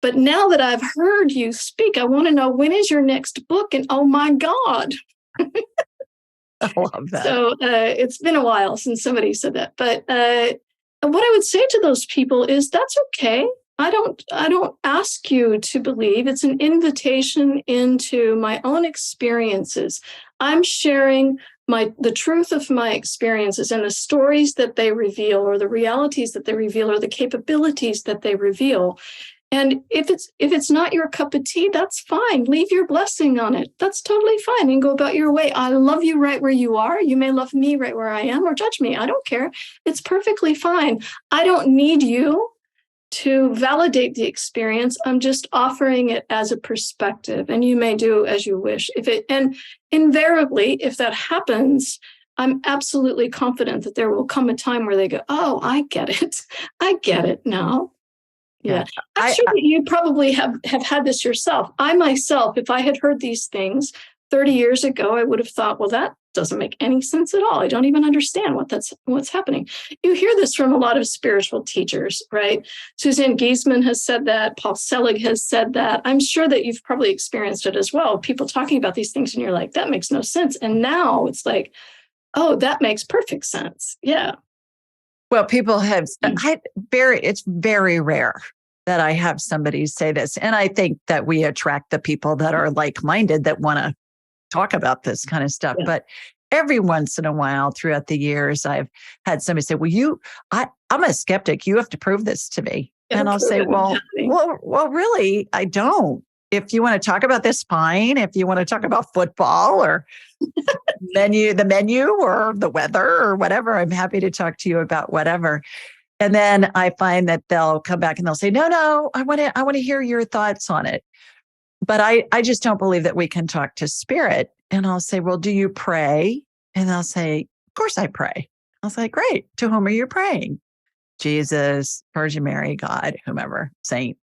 Speaker 2: But now that I've heard you speak, I want to know, when is your next book? And oh my God.
Speaker 1: I love that.
Speaker 2: So it's been a while since somebody said that. But what I would say to those people is that's okay. I don't ask you to believe. It's an invitation into my own experiences. I'm sharing the truth of my experiences and the stories that they reveal, or the realities that they reveal, or the capabilities that they reveal. And if it's not your cup of tea, that's fine. Leave your blessing on it. That's totally fine, and go about your way. I love you right where you are. You may love me right where I am, or judge me. I don't care. It's perfectly fine. I don't need you to validate the experience. I'm just offering it as a perspective, and you may do as you wish. And invariably, if that happens, I'm absolutely confident that there will come a time where they go, oh, I get it. I get it now. Yeah. I'm sure that you probably have had this yourself. I myself, if I had heard these things 30 years ago, I would have thought, well, that doesn't make any sense at all. I don't even understand what's happening. You hear this from a lot of spiritual teachers, right? Suzanne Giesemann has said that. Paul Selig has said that. I'm sure that you've probably experienced it as well. People talking about these things and you're like, that makes no sense. And now it's like, oh, that makes perfect sense. Yeah.
Speaker 1: Well, people have, it's very rare that I have somebody say this. And I think that we attract the people that are like-minded that want to talk about this kind of stuff. Yeah. But every once in a while throughout the years, I've had somebody say, well, I'm a skeptic. You have to prove this to me. And I'll say, well, really, I don't. If you want to talk about this, fine. If you want to talk about football or the menu or the weather or whatever, I'm happy to talk to you about whatever. And then I find that they'll come back and they'll say, no, I want to hear your thoughts on it. But I just don't believe that we can talk to spirit. And I'll say, well, do you pray? And they'll say, of course I pray. I'll say, great. To whom are you praying? Jesus, Virgin Mary, God, whomever, saint.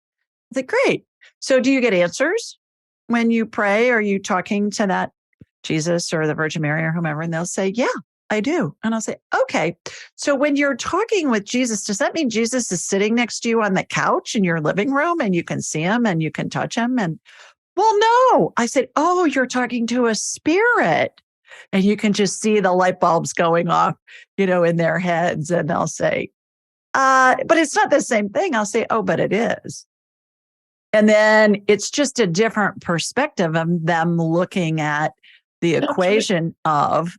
Speaker 1: I say, great. So do you get answers when you pray? Are you talking to that Jesus or the Virgin Mary or whomever? And they'll say, yeah, I do. And I'll say, okay. So when you're talking with Jesus, does that mean Jesus is sitting next to you on the couch in your living room and you can see him and you can touch him? And well, no. I said, oh, you're talking to a spirit. And you can just see the light bulbs going off, in their heads. And they'll say, but it's not the same thing. I'll say, oh, but it is. And then it's just a different perspective of them looking at the equation of,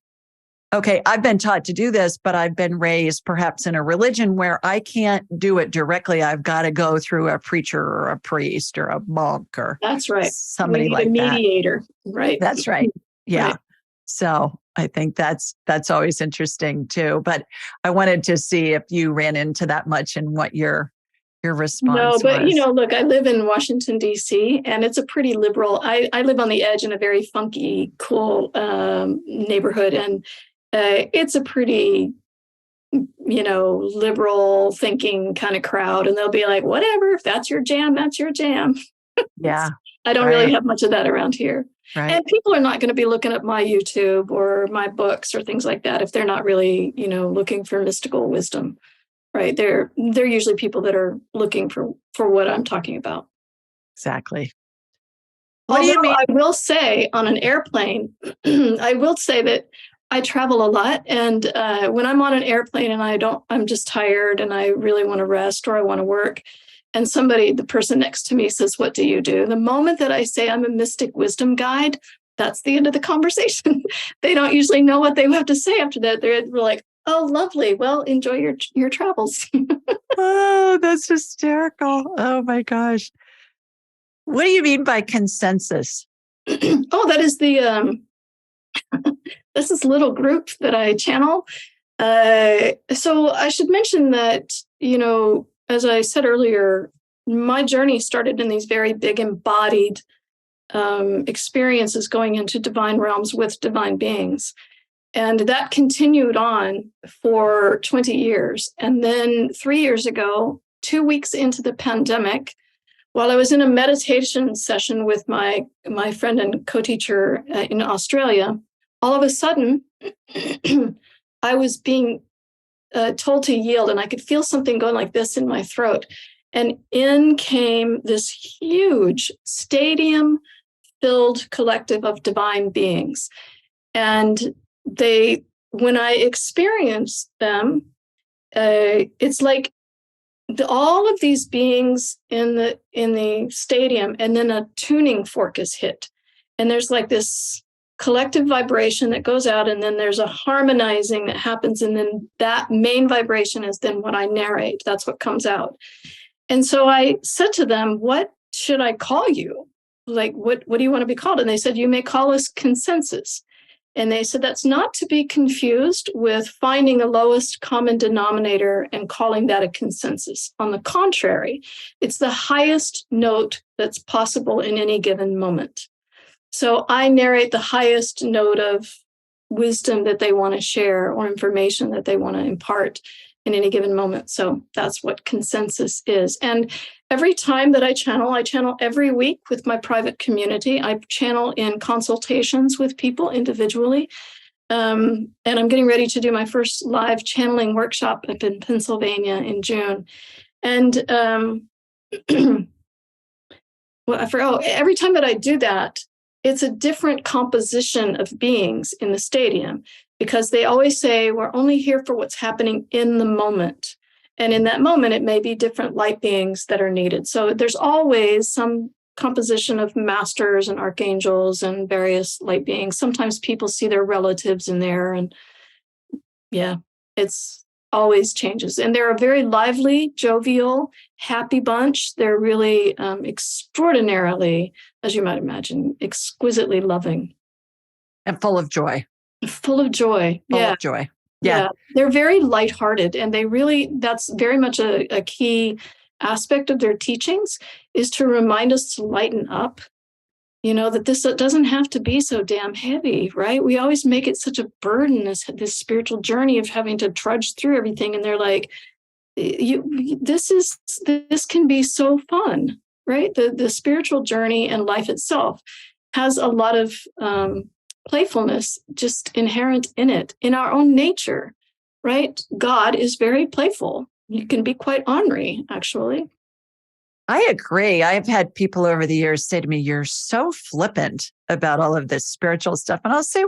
Speaker 1: okay, I've been taught to do this, but I've been raised perhaps in a religion where I can't do it directly. I've got to go through a preacher or a priest or a monk or
Speaker 2: that's right.
Speaker 1: Somebody like that.
Speaker 2: A mediator, right?
Speaker 1: That's right. Yeah.
Speaker 2: Right.
Speaker 1: So I think that's always interesting too. But I wanted to see if you ran into that much and what your response was.
Speaker 2: No, but look, I live in Washington, D.C., and it's a pretty liberal, I live on the edge in a very funky, cool neighborhood. And it's a pretty, liberal thinking kind of crowd. And they'll be like, whatever, if that's your jam, that's your jam.
Speaker 1: Yeah.
Speaker 2: I don't really have much of that around here.
Speaker 1: Right.
Speaker 2: And people are not going to be looking at my YouTube or my books or things like that if they're not really, looking for mystical wisdom. Right. They're usually people that are looking for what I'm talking about.
Speaker 1: Exactly.
Speaker 2: What do you mean? I will say on an airplane, I will say that I travel a lot. And when I'm on an airplane and I'm just tired and I really want to rest or I want to work. And the person next to me says, what do you do? The moment that I say I'm a mystic wisdom guide, that's the end of the conversation. They don't usually know what they have to say after that. They're like, oh, lovely. Well, enjoy your travels.
Speaker 1: Oh, that's hysterical. Oh, my gosh. What do you mean by consensus?
Speaker 2: Oh, that is this is a little group that I channel. So I should mention that, as I said earlier, my journey started in these very big embodied experiences going into divine realms with divine beings. And that continued on for 20 years. And then 3 years ago, 2 weeks into the pandemic, while I was in a meditation session with my friend and co-teacher in Australia, all of a sudden, I was being told to yield, and I could feel something going like this in my throat. And in came this huge stadium-filled collective of divine beings. And when I experienced them, it's like all of these beings in the stadium, and then a tuning fork is hit, and there's like this collective vibration that goes out, and then there's a harmonizing that happens, and then that main vibration is then what I narrate. That's what comes out. And so I said to them, "What should I call you? Like, what do you want to be called?" And they said, "You may call us consensus." And they said that's not to be confused with finding the lowest common denominator and calling that a consensus. On the contrary, it's the highest note that's possible in any given moment. So I narrate the highest note of wisdom that they want to share or information that they want to impart in any given moment. So that's what consensus is. And every time that I channel every week with my private community. I channel in consultations with people individually. And I'm getting ready to do my first live channeling workshop up in Pennsylvania in June. And every time that I do that, it's a different composition of beings in the stadium, because they always say we're only here for what's happening in the moment. And in that moment, it may be different light beings that are needed. So there's always some composition of masters and archangels and various light beings. Sometimes people see their relatives in there. And yeah, it's always changes. And they're a very lively, jovial, happy bunch. They're really extraordinarily, as you might imagine, exquisitely loving.
Speaker 1: And full of joy.
Speaker 2: Full of joy.
Speaker 1: Full of joy. Yeah.
Speaker 2: They're very lighthearted, and that's very much a key aspect of their teachings, is to remind us to lighten up, that this doesn't have to be so damn heavy, right? We always make it such a burden, this spiritual journey of having to trudge through everything. And they're like, this can be so fun, right? The spiritual journey and life itself has a lot of playfulness just inherent in it, in our own nature, right? God is very playful. You can be quite ornery, actually.
Speaker 1: I agree. I've had people over the years say to me, "You're so flippant about all of this spiritual stuff." And I'll say,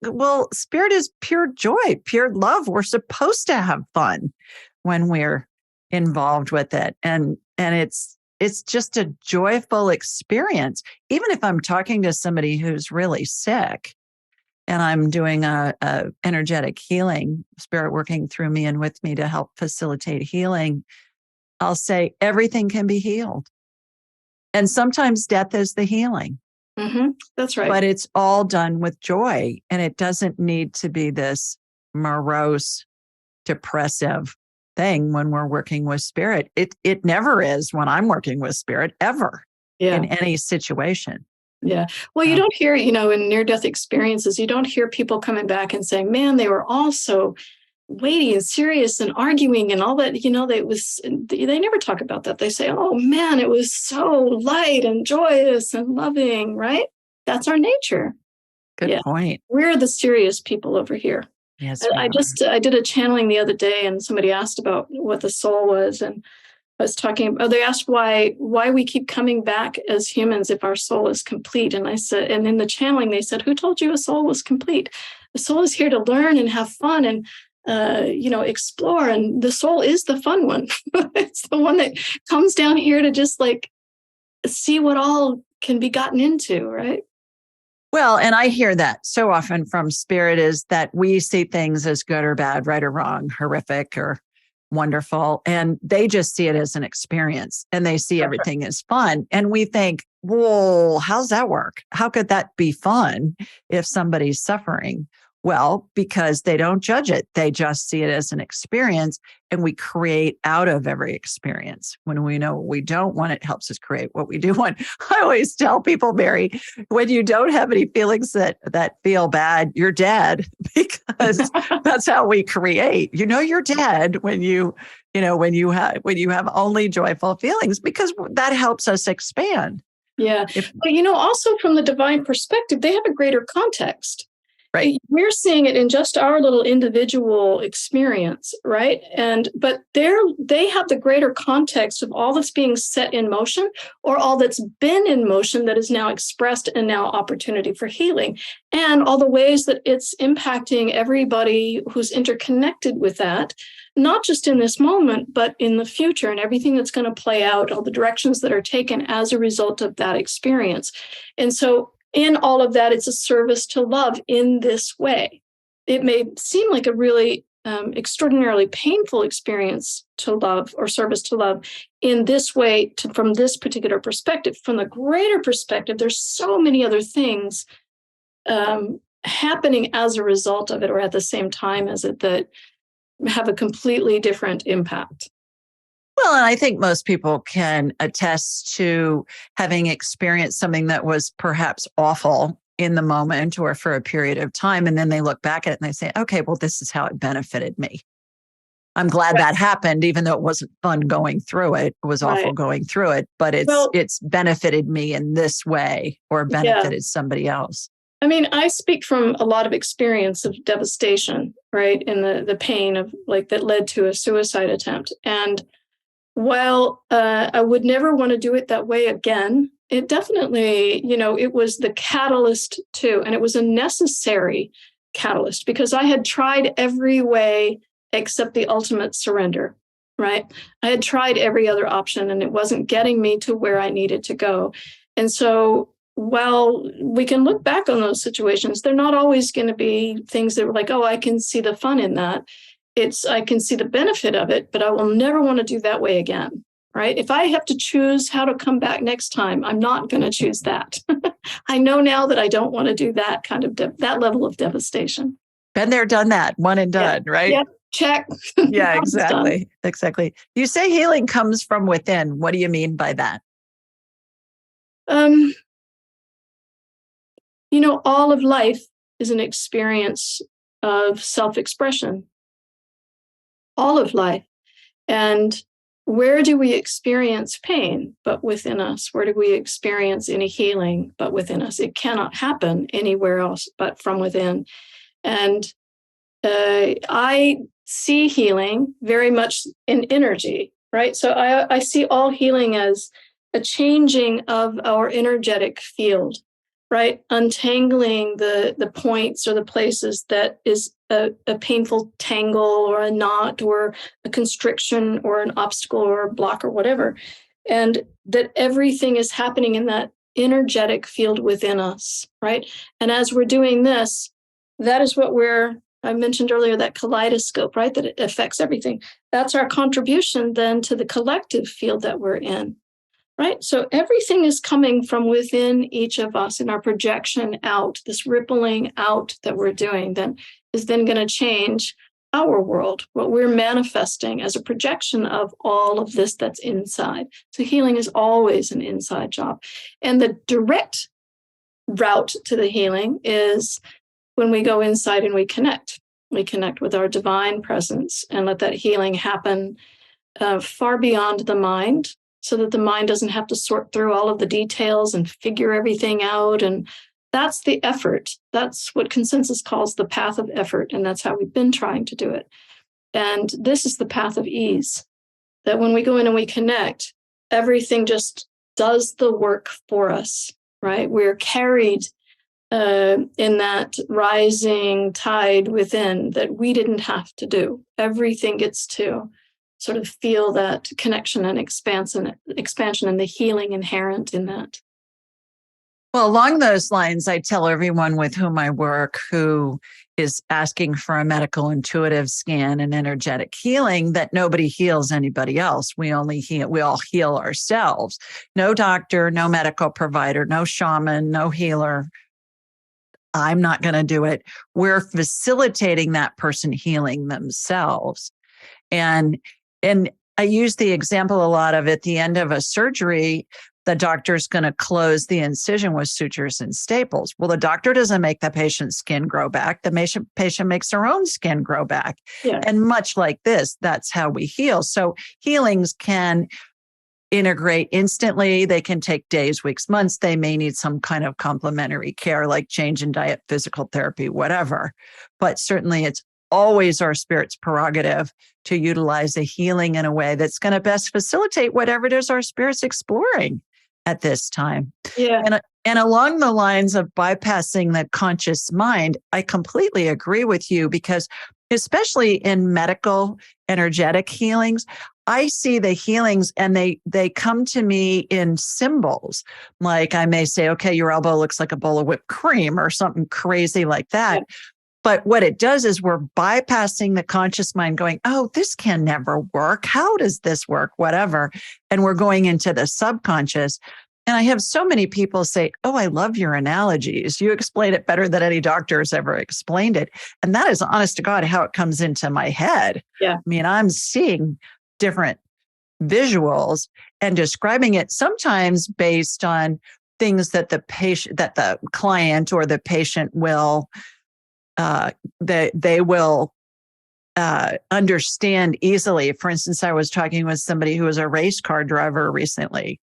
Speaker 1: well, spirit is pure joy, pure love. We're supposed to have fun when we're involved with it. And it's just a joyful experience. Even if I'm talking to somebody who's really sick and I'm doing a energetic healing, spirit working through me and with me to help facilitate healing, I'll say everything can be healed. And sometimes death is the healing.
Speaker 2: Mm-hmm. That's right.
Speaker 1: But it's all done with joy. And it doesn't need to be this morose, depressive thing when we're working with spirit. It never is when I'm working with spirit, ever, in any situation.
Speaker 2: Yeah. Well, you don't hear, in near-death experiences, you don't hear people coming back and saying, "Man, they were all so weighty and serious and arguing and all that." They never talk about that. They say, "Oh man, it was so light and joyous and loving," right? That's our nature.
Speaker 1: Good point.
Speaker 2: We're the serious people over here.
Speaker 1: Yes.
Speaker 2: I did a channeling the other day, and somebody asked about what the soul was, and I was talking. They asked why we keep coming back as humans if our soul is complete. And I said, and in the channeling, they said, "Who told you a soul was complete? The soul is here to learn and have fun and explore. And the soul is the fun one. It's the one that comes down here to just like see what all can be gotten into, right?"
Speaker 1: Well, and I hear that so often from spirit, is that we see things as good or bad, right or wrong, horrific or wonderful. And they just see it as an experience, and they see everything as fun. And we think, whoa, how's that work? How could that be fun if somebody's suffering? Well, because they don't judge it. They just see it as an experience, and we create out of every experience. When we know what we don't want, it helps us create what we do want. I always tell people, Mary, when you don't have any feelings that feel bad, you're dead, because that's how we create. You're dead when when you have only joyful feelings, because that helps us expand.
Speaker 2: Yeah. But also from the divine perspective, they have a greater context.
Speaker 1: Right.
Speaker 2: We're seeing it in just our little individual experience, right? But they have the greater context of all that's being set in motion, or all that's been in motion that is now expressed and now opportunity for healing, and all the ways that it's impacting everybody who's interconnected with that, not just in this moment, but in the future, and everything that's going to play out, all the directions that are taken as a result of that experience. And so in all of that, it's a service to love in this way. It may seem like a really extraordinarily painful experience to love, or service to love in this way, from this particular perspective. From the greater perspective, there's so many other things happening as a result of it, or at the same time as it, that have a completely different impact.
Speaker 1: Well, and I think most people can attest to having experienced something that was perhaps awful in the moment or for a period of time. And then they look back at it and they say, okay, well, this is how it benefited me. I'm glad that happened, even though it wasn't fun going through it. It was awful going through it, but it's benefited me in this way, or benefited somebody else.
Speaker 2: I mean, I speak from a lot of experience of devastation, right? And the pain of that led to a suicide attempt. And while I would never want to do it that way again, it definitely, it was the catalyst too. And it was a necessary catalyst, because I had tried every way except the ultimate surrender, right? I had tried every other option, and it wasn't getting me to where I needed to go. And so while we can look back on those situations, they're not always going to be things that were like, oh, I can see the fun in that. I can see the benefit of it, but I will never want to do that way again, right? If I have to choose how to come back next time, I'm not going to choose that. I know now that I don't want to do that kind of that level of devastation.
Speaker 1: Been there, done that, one and done, right?
Speaker 2: Yep, check.
Speaker 1: Yeah, exactly. Exactly. You say healing comes from within. What do you mean by that?
Speaker 2: All of life is an experience of self-expression. All of life. And where do we experience pain but within us? Where do we experience any healing but within us? It cannot happen anywhere else but from within. And I see healing very much in energy, right? So I see all healing as a changing of our energetic field, right? Untangling the points or the places that is a painful tangle or a knot or a constriction or an obstacle or a block or whatever. And that everything is happening in that energetic field within us, right? And as we're doing this, that is what I mentioned earlier, that kaleidoscope, right? That it affects everything. That's our contribution then to the collective field that we're in. Right. So everything is coming from within each of us, in our projection out, this rippling out that we're doing then is then going to change our world, what we're manifesting as a projection of all of this that's inside. So healing is always an inside job. And the direct route to the healing is when we go inside and we connect. We connect with our divine presence and let that healing happen far beyond the mind, so that the mind doesn't have to sort through all of the details and figure everything out. And that's the effort. That's what consensus calls the path of effort. And that's how we've been trying to do it. And this is the path of ease, that when we go in and we connect, everything just does the work for us, right? We're carried in that rising tide within that we didn't have to do. Everything gets to sort of feel that connection and expansion and the healing inherent in that.
Speaker 1: Well, along those lines, I tell everyone with whom I work who is asking for a medical intuitive scan and energetic healing that nobody heals anybody else. We all heal ourselves. No doctor, no medical provider, no shaman, no healer. I'm not going to do it. We're facilitating that person healing themselves. And I use the example a lot of at the end of a surgery, the doctor's going to close the incision with sutures and staples. Well, the doctor doesn't make the patient's skin grow back. The patient makes their own skin grow back.
Speaker 2: Yeah.
Speaker 1: And much like this, that's how we heal. So healings can integrate instantly. They can take days, weeks, months. They may need some kind of complementary care like change in diet, physical therapy, whatever. But certainly it's always our spirit's prerogative to utilize a healing in a way that's going to best facilitate whatever it is our spirit's exploring at this time.
Speaker 2: Yeah.
Speaker 1: And along the lines of bypassing the conscious mind, I completely agree with you, because especially in medical energetic healings, I see the healings and they come to me in symbols. Like I may say, okay, your elbow looks like a bowl of whipped cream or something crazy like that. Yeah. But what it does is we're bypassing the conscious mind going, oh, this can never work. How does this work? Whatever. And we're going into the subconscious. And I have so many people say, oh, I love your analogies. You explain it better than any doctor has ever explained it. And that is, honest to God, how it comes into my head.
Speaker 2: Yeah.
Speaker 1: I mean, I'm seeing different visuals and describing it sometimes based on things that the client or the patient will they will understand easily. For instance, I was talking with somebody who was a race car driver recently,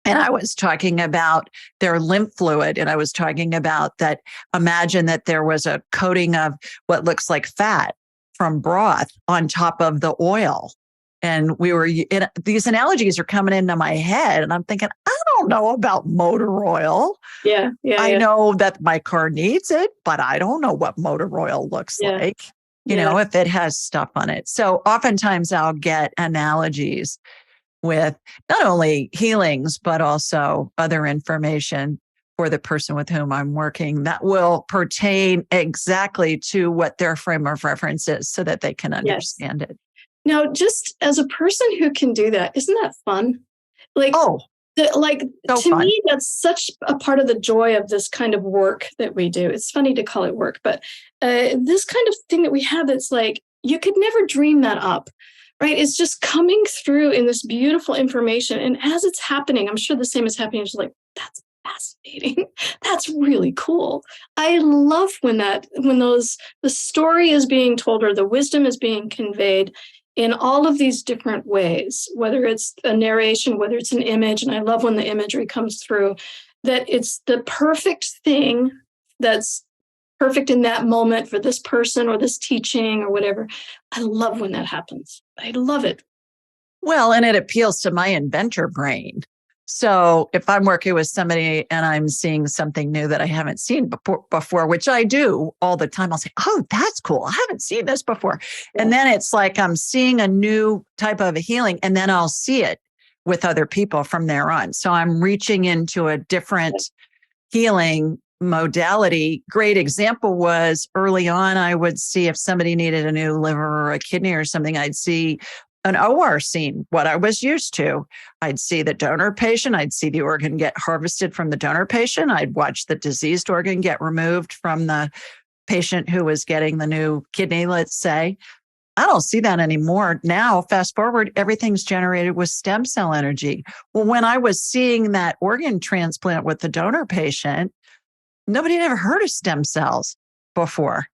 Speaker 1: and I was talking about their lymph fluid, and I was talking about that. Imagine that there was a coating of what looks like fat from broth on top of the oil. And these analogies are coming into my head, and I'm thinking, I don't know about motor oil.
Speaker 2: Yeah.
Speaker 1: I know that my car needs it, but I don't know what motor oil looks like, you know, if it has stuff on it. So oftentimes I'll get analogies with not only healings, but also other information for the person with whom I'm working that will pertain exactly to what their frame of reference is so that they can understand it.
Speaker 2: Now, just as a person who can do that, isn't that fun? Like,
Speaker 1: so
Speaker 2: to
Speaker 1: fun.
Speaker 2: Me, that's such a part of the joy of this kind of work that we do. It's funny to call it work, but this kind of thing that we have, that's like, you could never dream that up, right? It's just coming through in this beautiful information. And as it's happening, I'm sure the same is happening. It's like, that's fascinating. That's really cool. I love when the story is being told or the wisdom is being conveyed in all of these different ways, whether it's a narration, whether it's an image. And I love when the imagery comes through, that it's the perfect thing that's perfect in that moment for this person or this teaching or whatever. I love when that happens. I love it.
Speaker 1: Well, and it appeals to my inventor brain. So if I'm working with somebody and I'm seeing something new that I haven't seen before, which I do all the time, I'll say, oh, that's cool. I haven't seen this before. Yeah. And then it's like I'm seeing a new type of a healing, and then I'll see it with other people from there on. So I'm reaching into a different healing modality. Great example was early on, I would see if somebody needed a new liver or a kidney or something, I'd see an OR scene, what I was used to. I'd see the donor patient. I'd see the organ get harvested from the donor patient. I'd watch the diseased organ get removed from the patient who was getting the new kidney, let's say. I don't see that anymore. Now, fast forward, everything's generated with stem cell energy. Well, when I was seeing that organ transplant with the donor patient, nobody had ever heard of stem cells before.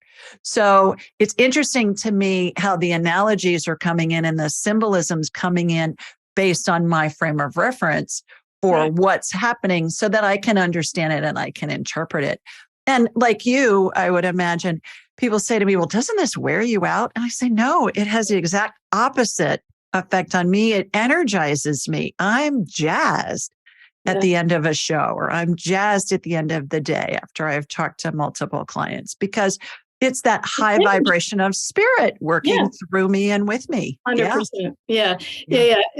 Speaker 1: So it's interesting to me how the analogies are coming in and the symbolisms coming in based on my frame of reference for what's happening so that I can understand it and I can interpret it. And like you, I would imagine people say to me, well, doesn't this wear you out? And I say, no, it has the exact opposite effect on me. It energizes me. I'm jazzed at the end of a show, or I'm jazzed at the end of the day after I've talked to multiple clients, because it's that high vibration of spirit working through me and with me.
Speaker 2: 100%. Yeah.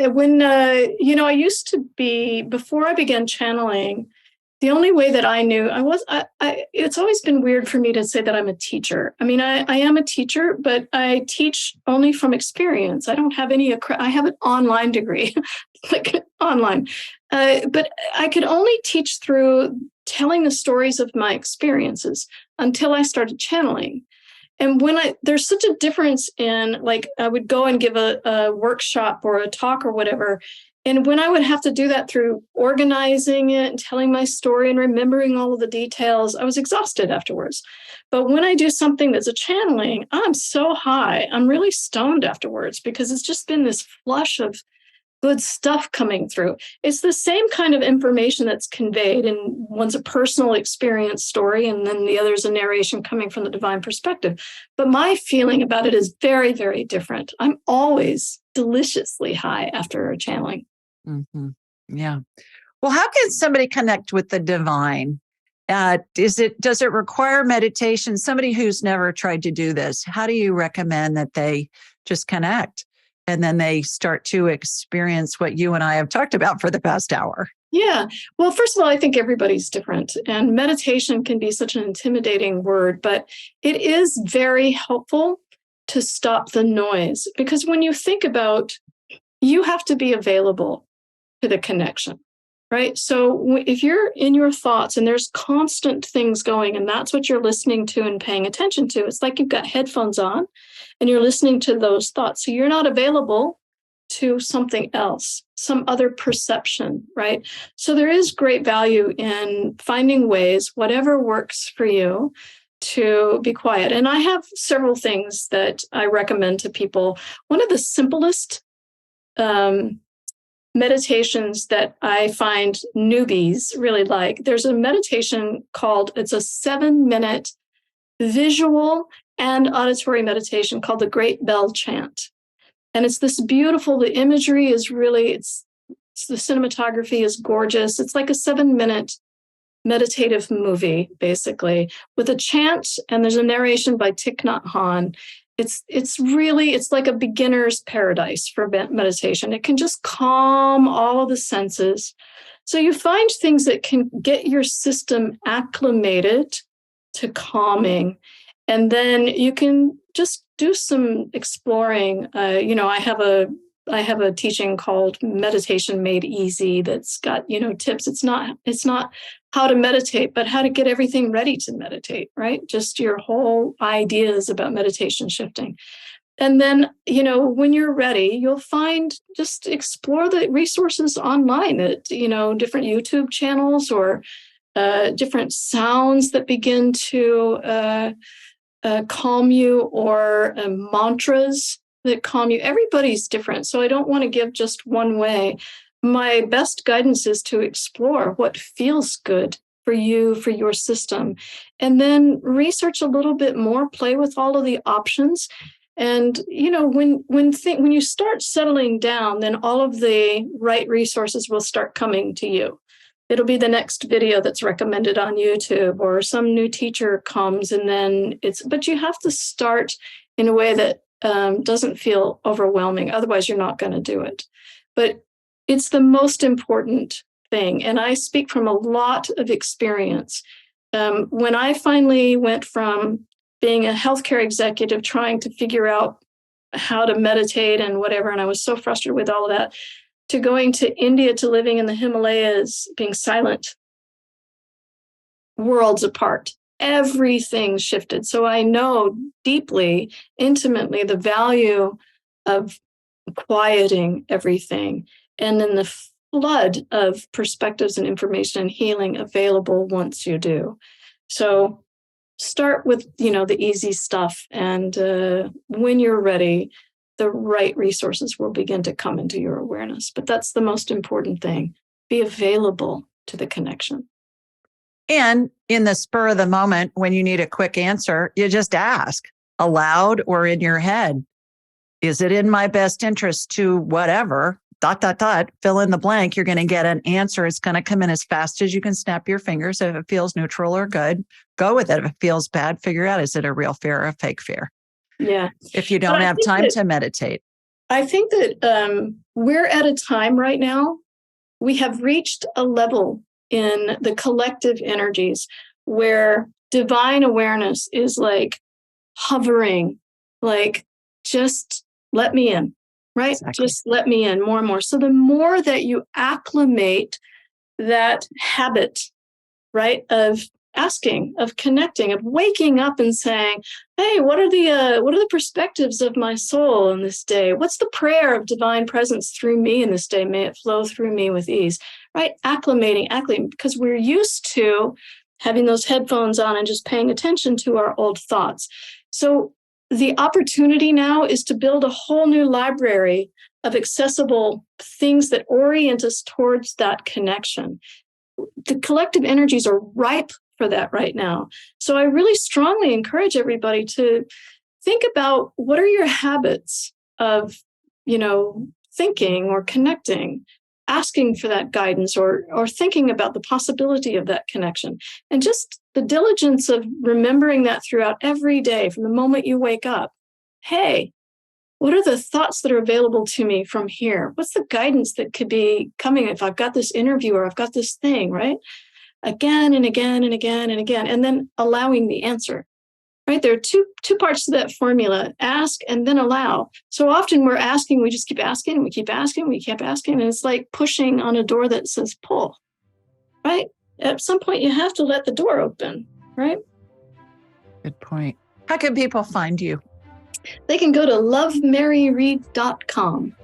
Speaker 2: When, I used to be, before I began channeling, The only way that I knew it's always been weird for me to say that I'm a teacher. I mean, I am a teacher, but I teach only from experience. I don't have I have an online degree, like online. But I could only teach through telling the stories of my experiences until I started channeling. And there's such a difference in, like, I would go and give a workshop or a talk or whatever. And when I would have to do that through organizing it and telling my story and remembering all of the details, I was exhausted afterwards. But when I do something that's a channeling, I'm so high. I'm really stoned afterwards because it's just been this flush of good stuff coming through. It's the same kind of information that's conveyed in one's a personal experience story, and then the other is a narration coming from the divine perspective. But my feeling about it is very, very different. I'm always deliciously high after a channeling.
Speaker 1: Mm-hmm. Yeah. Well, how can somebody connect with the divine? Does it require meditation? Somebody who's never tried to do this, how do you recommend that they just connect and then they start to experience what you and I have talked about for the past hour?
Speaker 2: Yeah. Well, first of all, I think everybody's different, and meditation can be such an intimidating word, but it is very helpful to stop the noise, because when you think about, you have to be available to the connection, right? So if you're in your thoughts and there's constant things going, and that's what you're listening to and paying attention to, it's like you've got headphones on and you're listening to those thoughts. So you're not available to something else, some other perception, right? So there is great value in finding ways, whatever works for you, to be quiet. And I have several things that I recommend to people. One of the simplest meditations that I find newbies really like, there's a meditation it's a 7-minute visual and auditory meditation called the Great Bell Chant. And it's this beautiful, the imagery is really, the cinematography is gorgeous. It's like a 7-minute meditative movie, basically, with a chant, and there's a narration by Thich Nhat Hanh. It's like a beginner's paradise for meditation. It can just calm all of the senses. So you find things that can get your system acclimated to calming, and then you can just do some exploring. I have a teaching called Meditation Made Easy that's got, tips. It's not how to meditate, but how to get everything ready to meditate, right? Just your whole ideas about meditation shifting. And then, when you're ready, you'll just explore the resources online at, different YouTube channels or different sounds that begin to calm you, or mantras that calm you. Everybody's different, so I don't want to give just one way. My best guidance is to explore what feels good for you, for your system, and then research a little bit more, play with all of the options. And, when you start settling down, then all of the right resources will start coming to you. It'll be the next video that's recommended on YouTube, or some new teacher comes, and then but you have to start in a way that doesn't feel overwhelming. Otherwise, you're not going to do it. But it's the most important thing. And I speak from a lot of experience. When I finally went from being a healthcare executive, trying to figure out how to meditate and whatever, and I was so frustrated with all of that, to going to India, to living in the Himalayas, being silent, worlds apart. Everything shifted. So I know deeply, intimately, the value of quieting everything, and then the flood of perspectives and information and healing available once you do. So start with, the easy stuff. And when you're ready, the right resources will begin to come into your awareness. But that's the most important thing. Be available to the connection.
Speaker 1: And in the spur of the moment, when you need a quick answer, you just ask aloud or in your head. Is it in my best interest to whatever, ... fill in the blank? You're going to get an answer. It's going to come in as fast as you can snap your fingers. If it feels neutral or good, go with it. If it feels bad, figure out, is it a real fear or a fake fear?
Speaker 2: Yeah.
Speaker 1: If you don't have time to meditate.
Speaker 2: I think that we're at a time right now, we have reached a level in the collective energies where divine awareness is like hovering, like, just let me in, right?
Speaker 1: Exactly.
Speaker 2: Just let me in more and more. So the more that you acclimate that habit, right, of asking, of connecting, of waking up and saying, hey, what are the perspectives of my soul in this day? What's the prayer of divine presence through me in this day? May it flow through me with ease, right? Acclimating, because we're used to having those headphones on and just paying attention to our old thoughts. So the opportunity now is to build a whole new library of accessible things that orient us towards that connection. The collective energies are ripe for that right now. So I really strongly encourage everybody to think about, what are your habits of, thinking or connecting, asking for that guidance, or thinking about the possibility of that connection. And just the diligence of remembering that throughout every day, from the moment you wake up. Hey, what are the thoughts that are available to me from here? What's the guidance that could be coming if I've got this interview or I've got this thing, right? Again and again and again and again, and then allowing the answer, right? There are two parts to that formula: ask and then allow. So often we're asking, we just keep asking, we keep asking, we keep asking, and it's like pushing on a door that says pull, right? At some point you have to let the door open, right?
Speaker 1: Good point. How can people find you?
Speaker 2: They can go to lovemaryreed.com.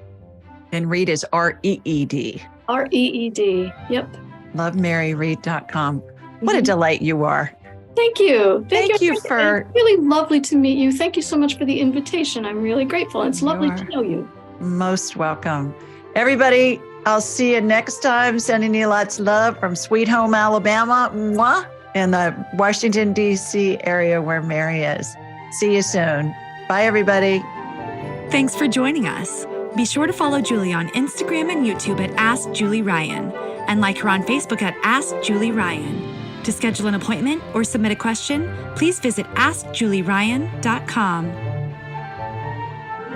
Speaker 1: And Reed is R-E-E-D.
Speaker 2: R-E-E-D, yep.
Speaker 1: lovemaryreed.com. What a delight you are.
Speaker 2: Thank you.
Speaker 1: Thank you for...
Speaker 2: It's really lovely to meet you. Thank you so much for the invitation. I'm really grateful. It's lovely to know you.
Speaker 1: Most welcome. Everybody, I'll see you next time. Sending you lots of love from Sweet Home, Alabama, mwah, in the Washington, D.C. area where Mary is. See you soon. Bye, everybody.
Speaker 3: Thanks for joining us. Be sure to follow Julie on Instagram and YouTube at Ask Julie Ryan, and like her on Facebook at Ask Julie Ryan. To schedule an appointment or submit a question, please visit AskJulieRyan.com.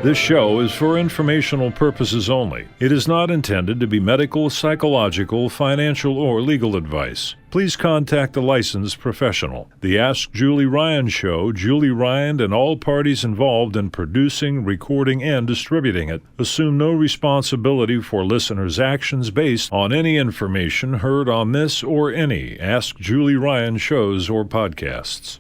Speaker 4: This show is for informational purposes only. It is not intended to be medical, psychological, financial, or legal advice. Please contact a licensed professional. The Ask Julie Ryan Show, Julie Ryan and all parties involved in producing, recording, and distributing it assume no responsibility for listeners' actions based on any information heard on this or any Ask Julie Ryan shows or podcasts.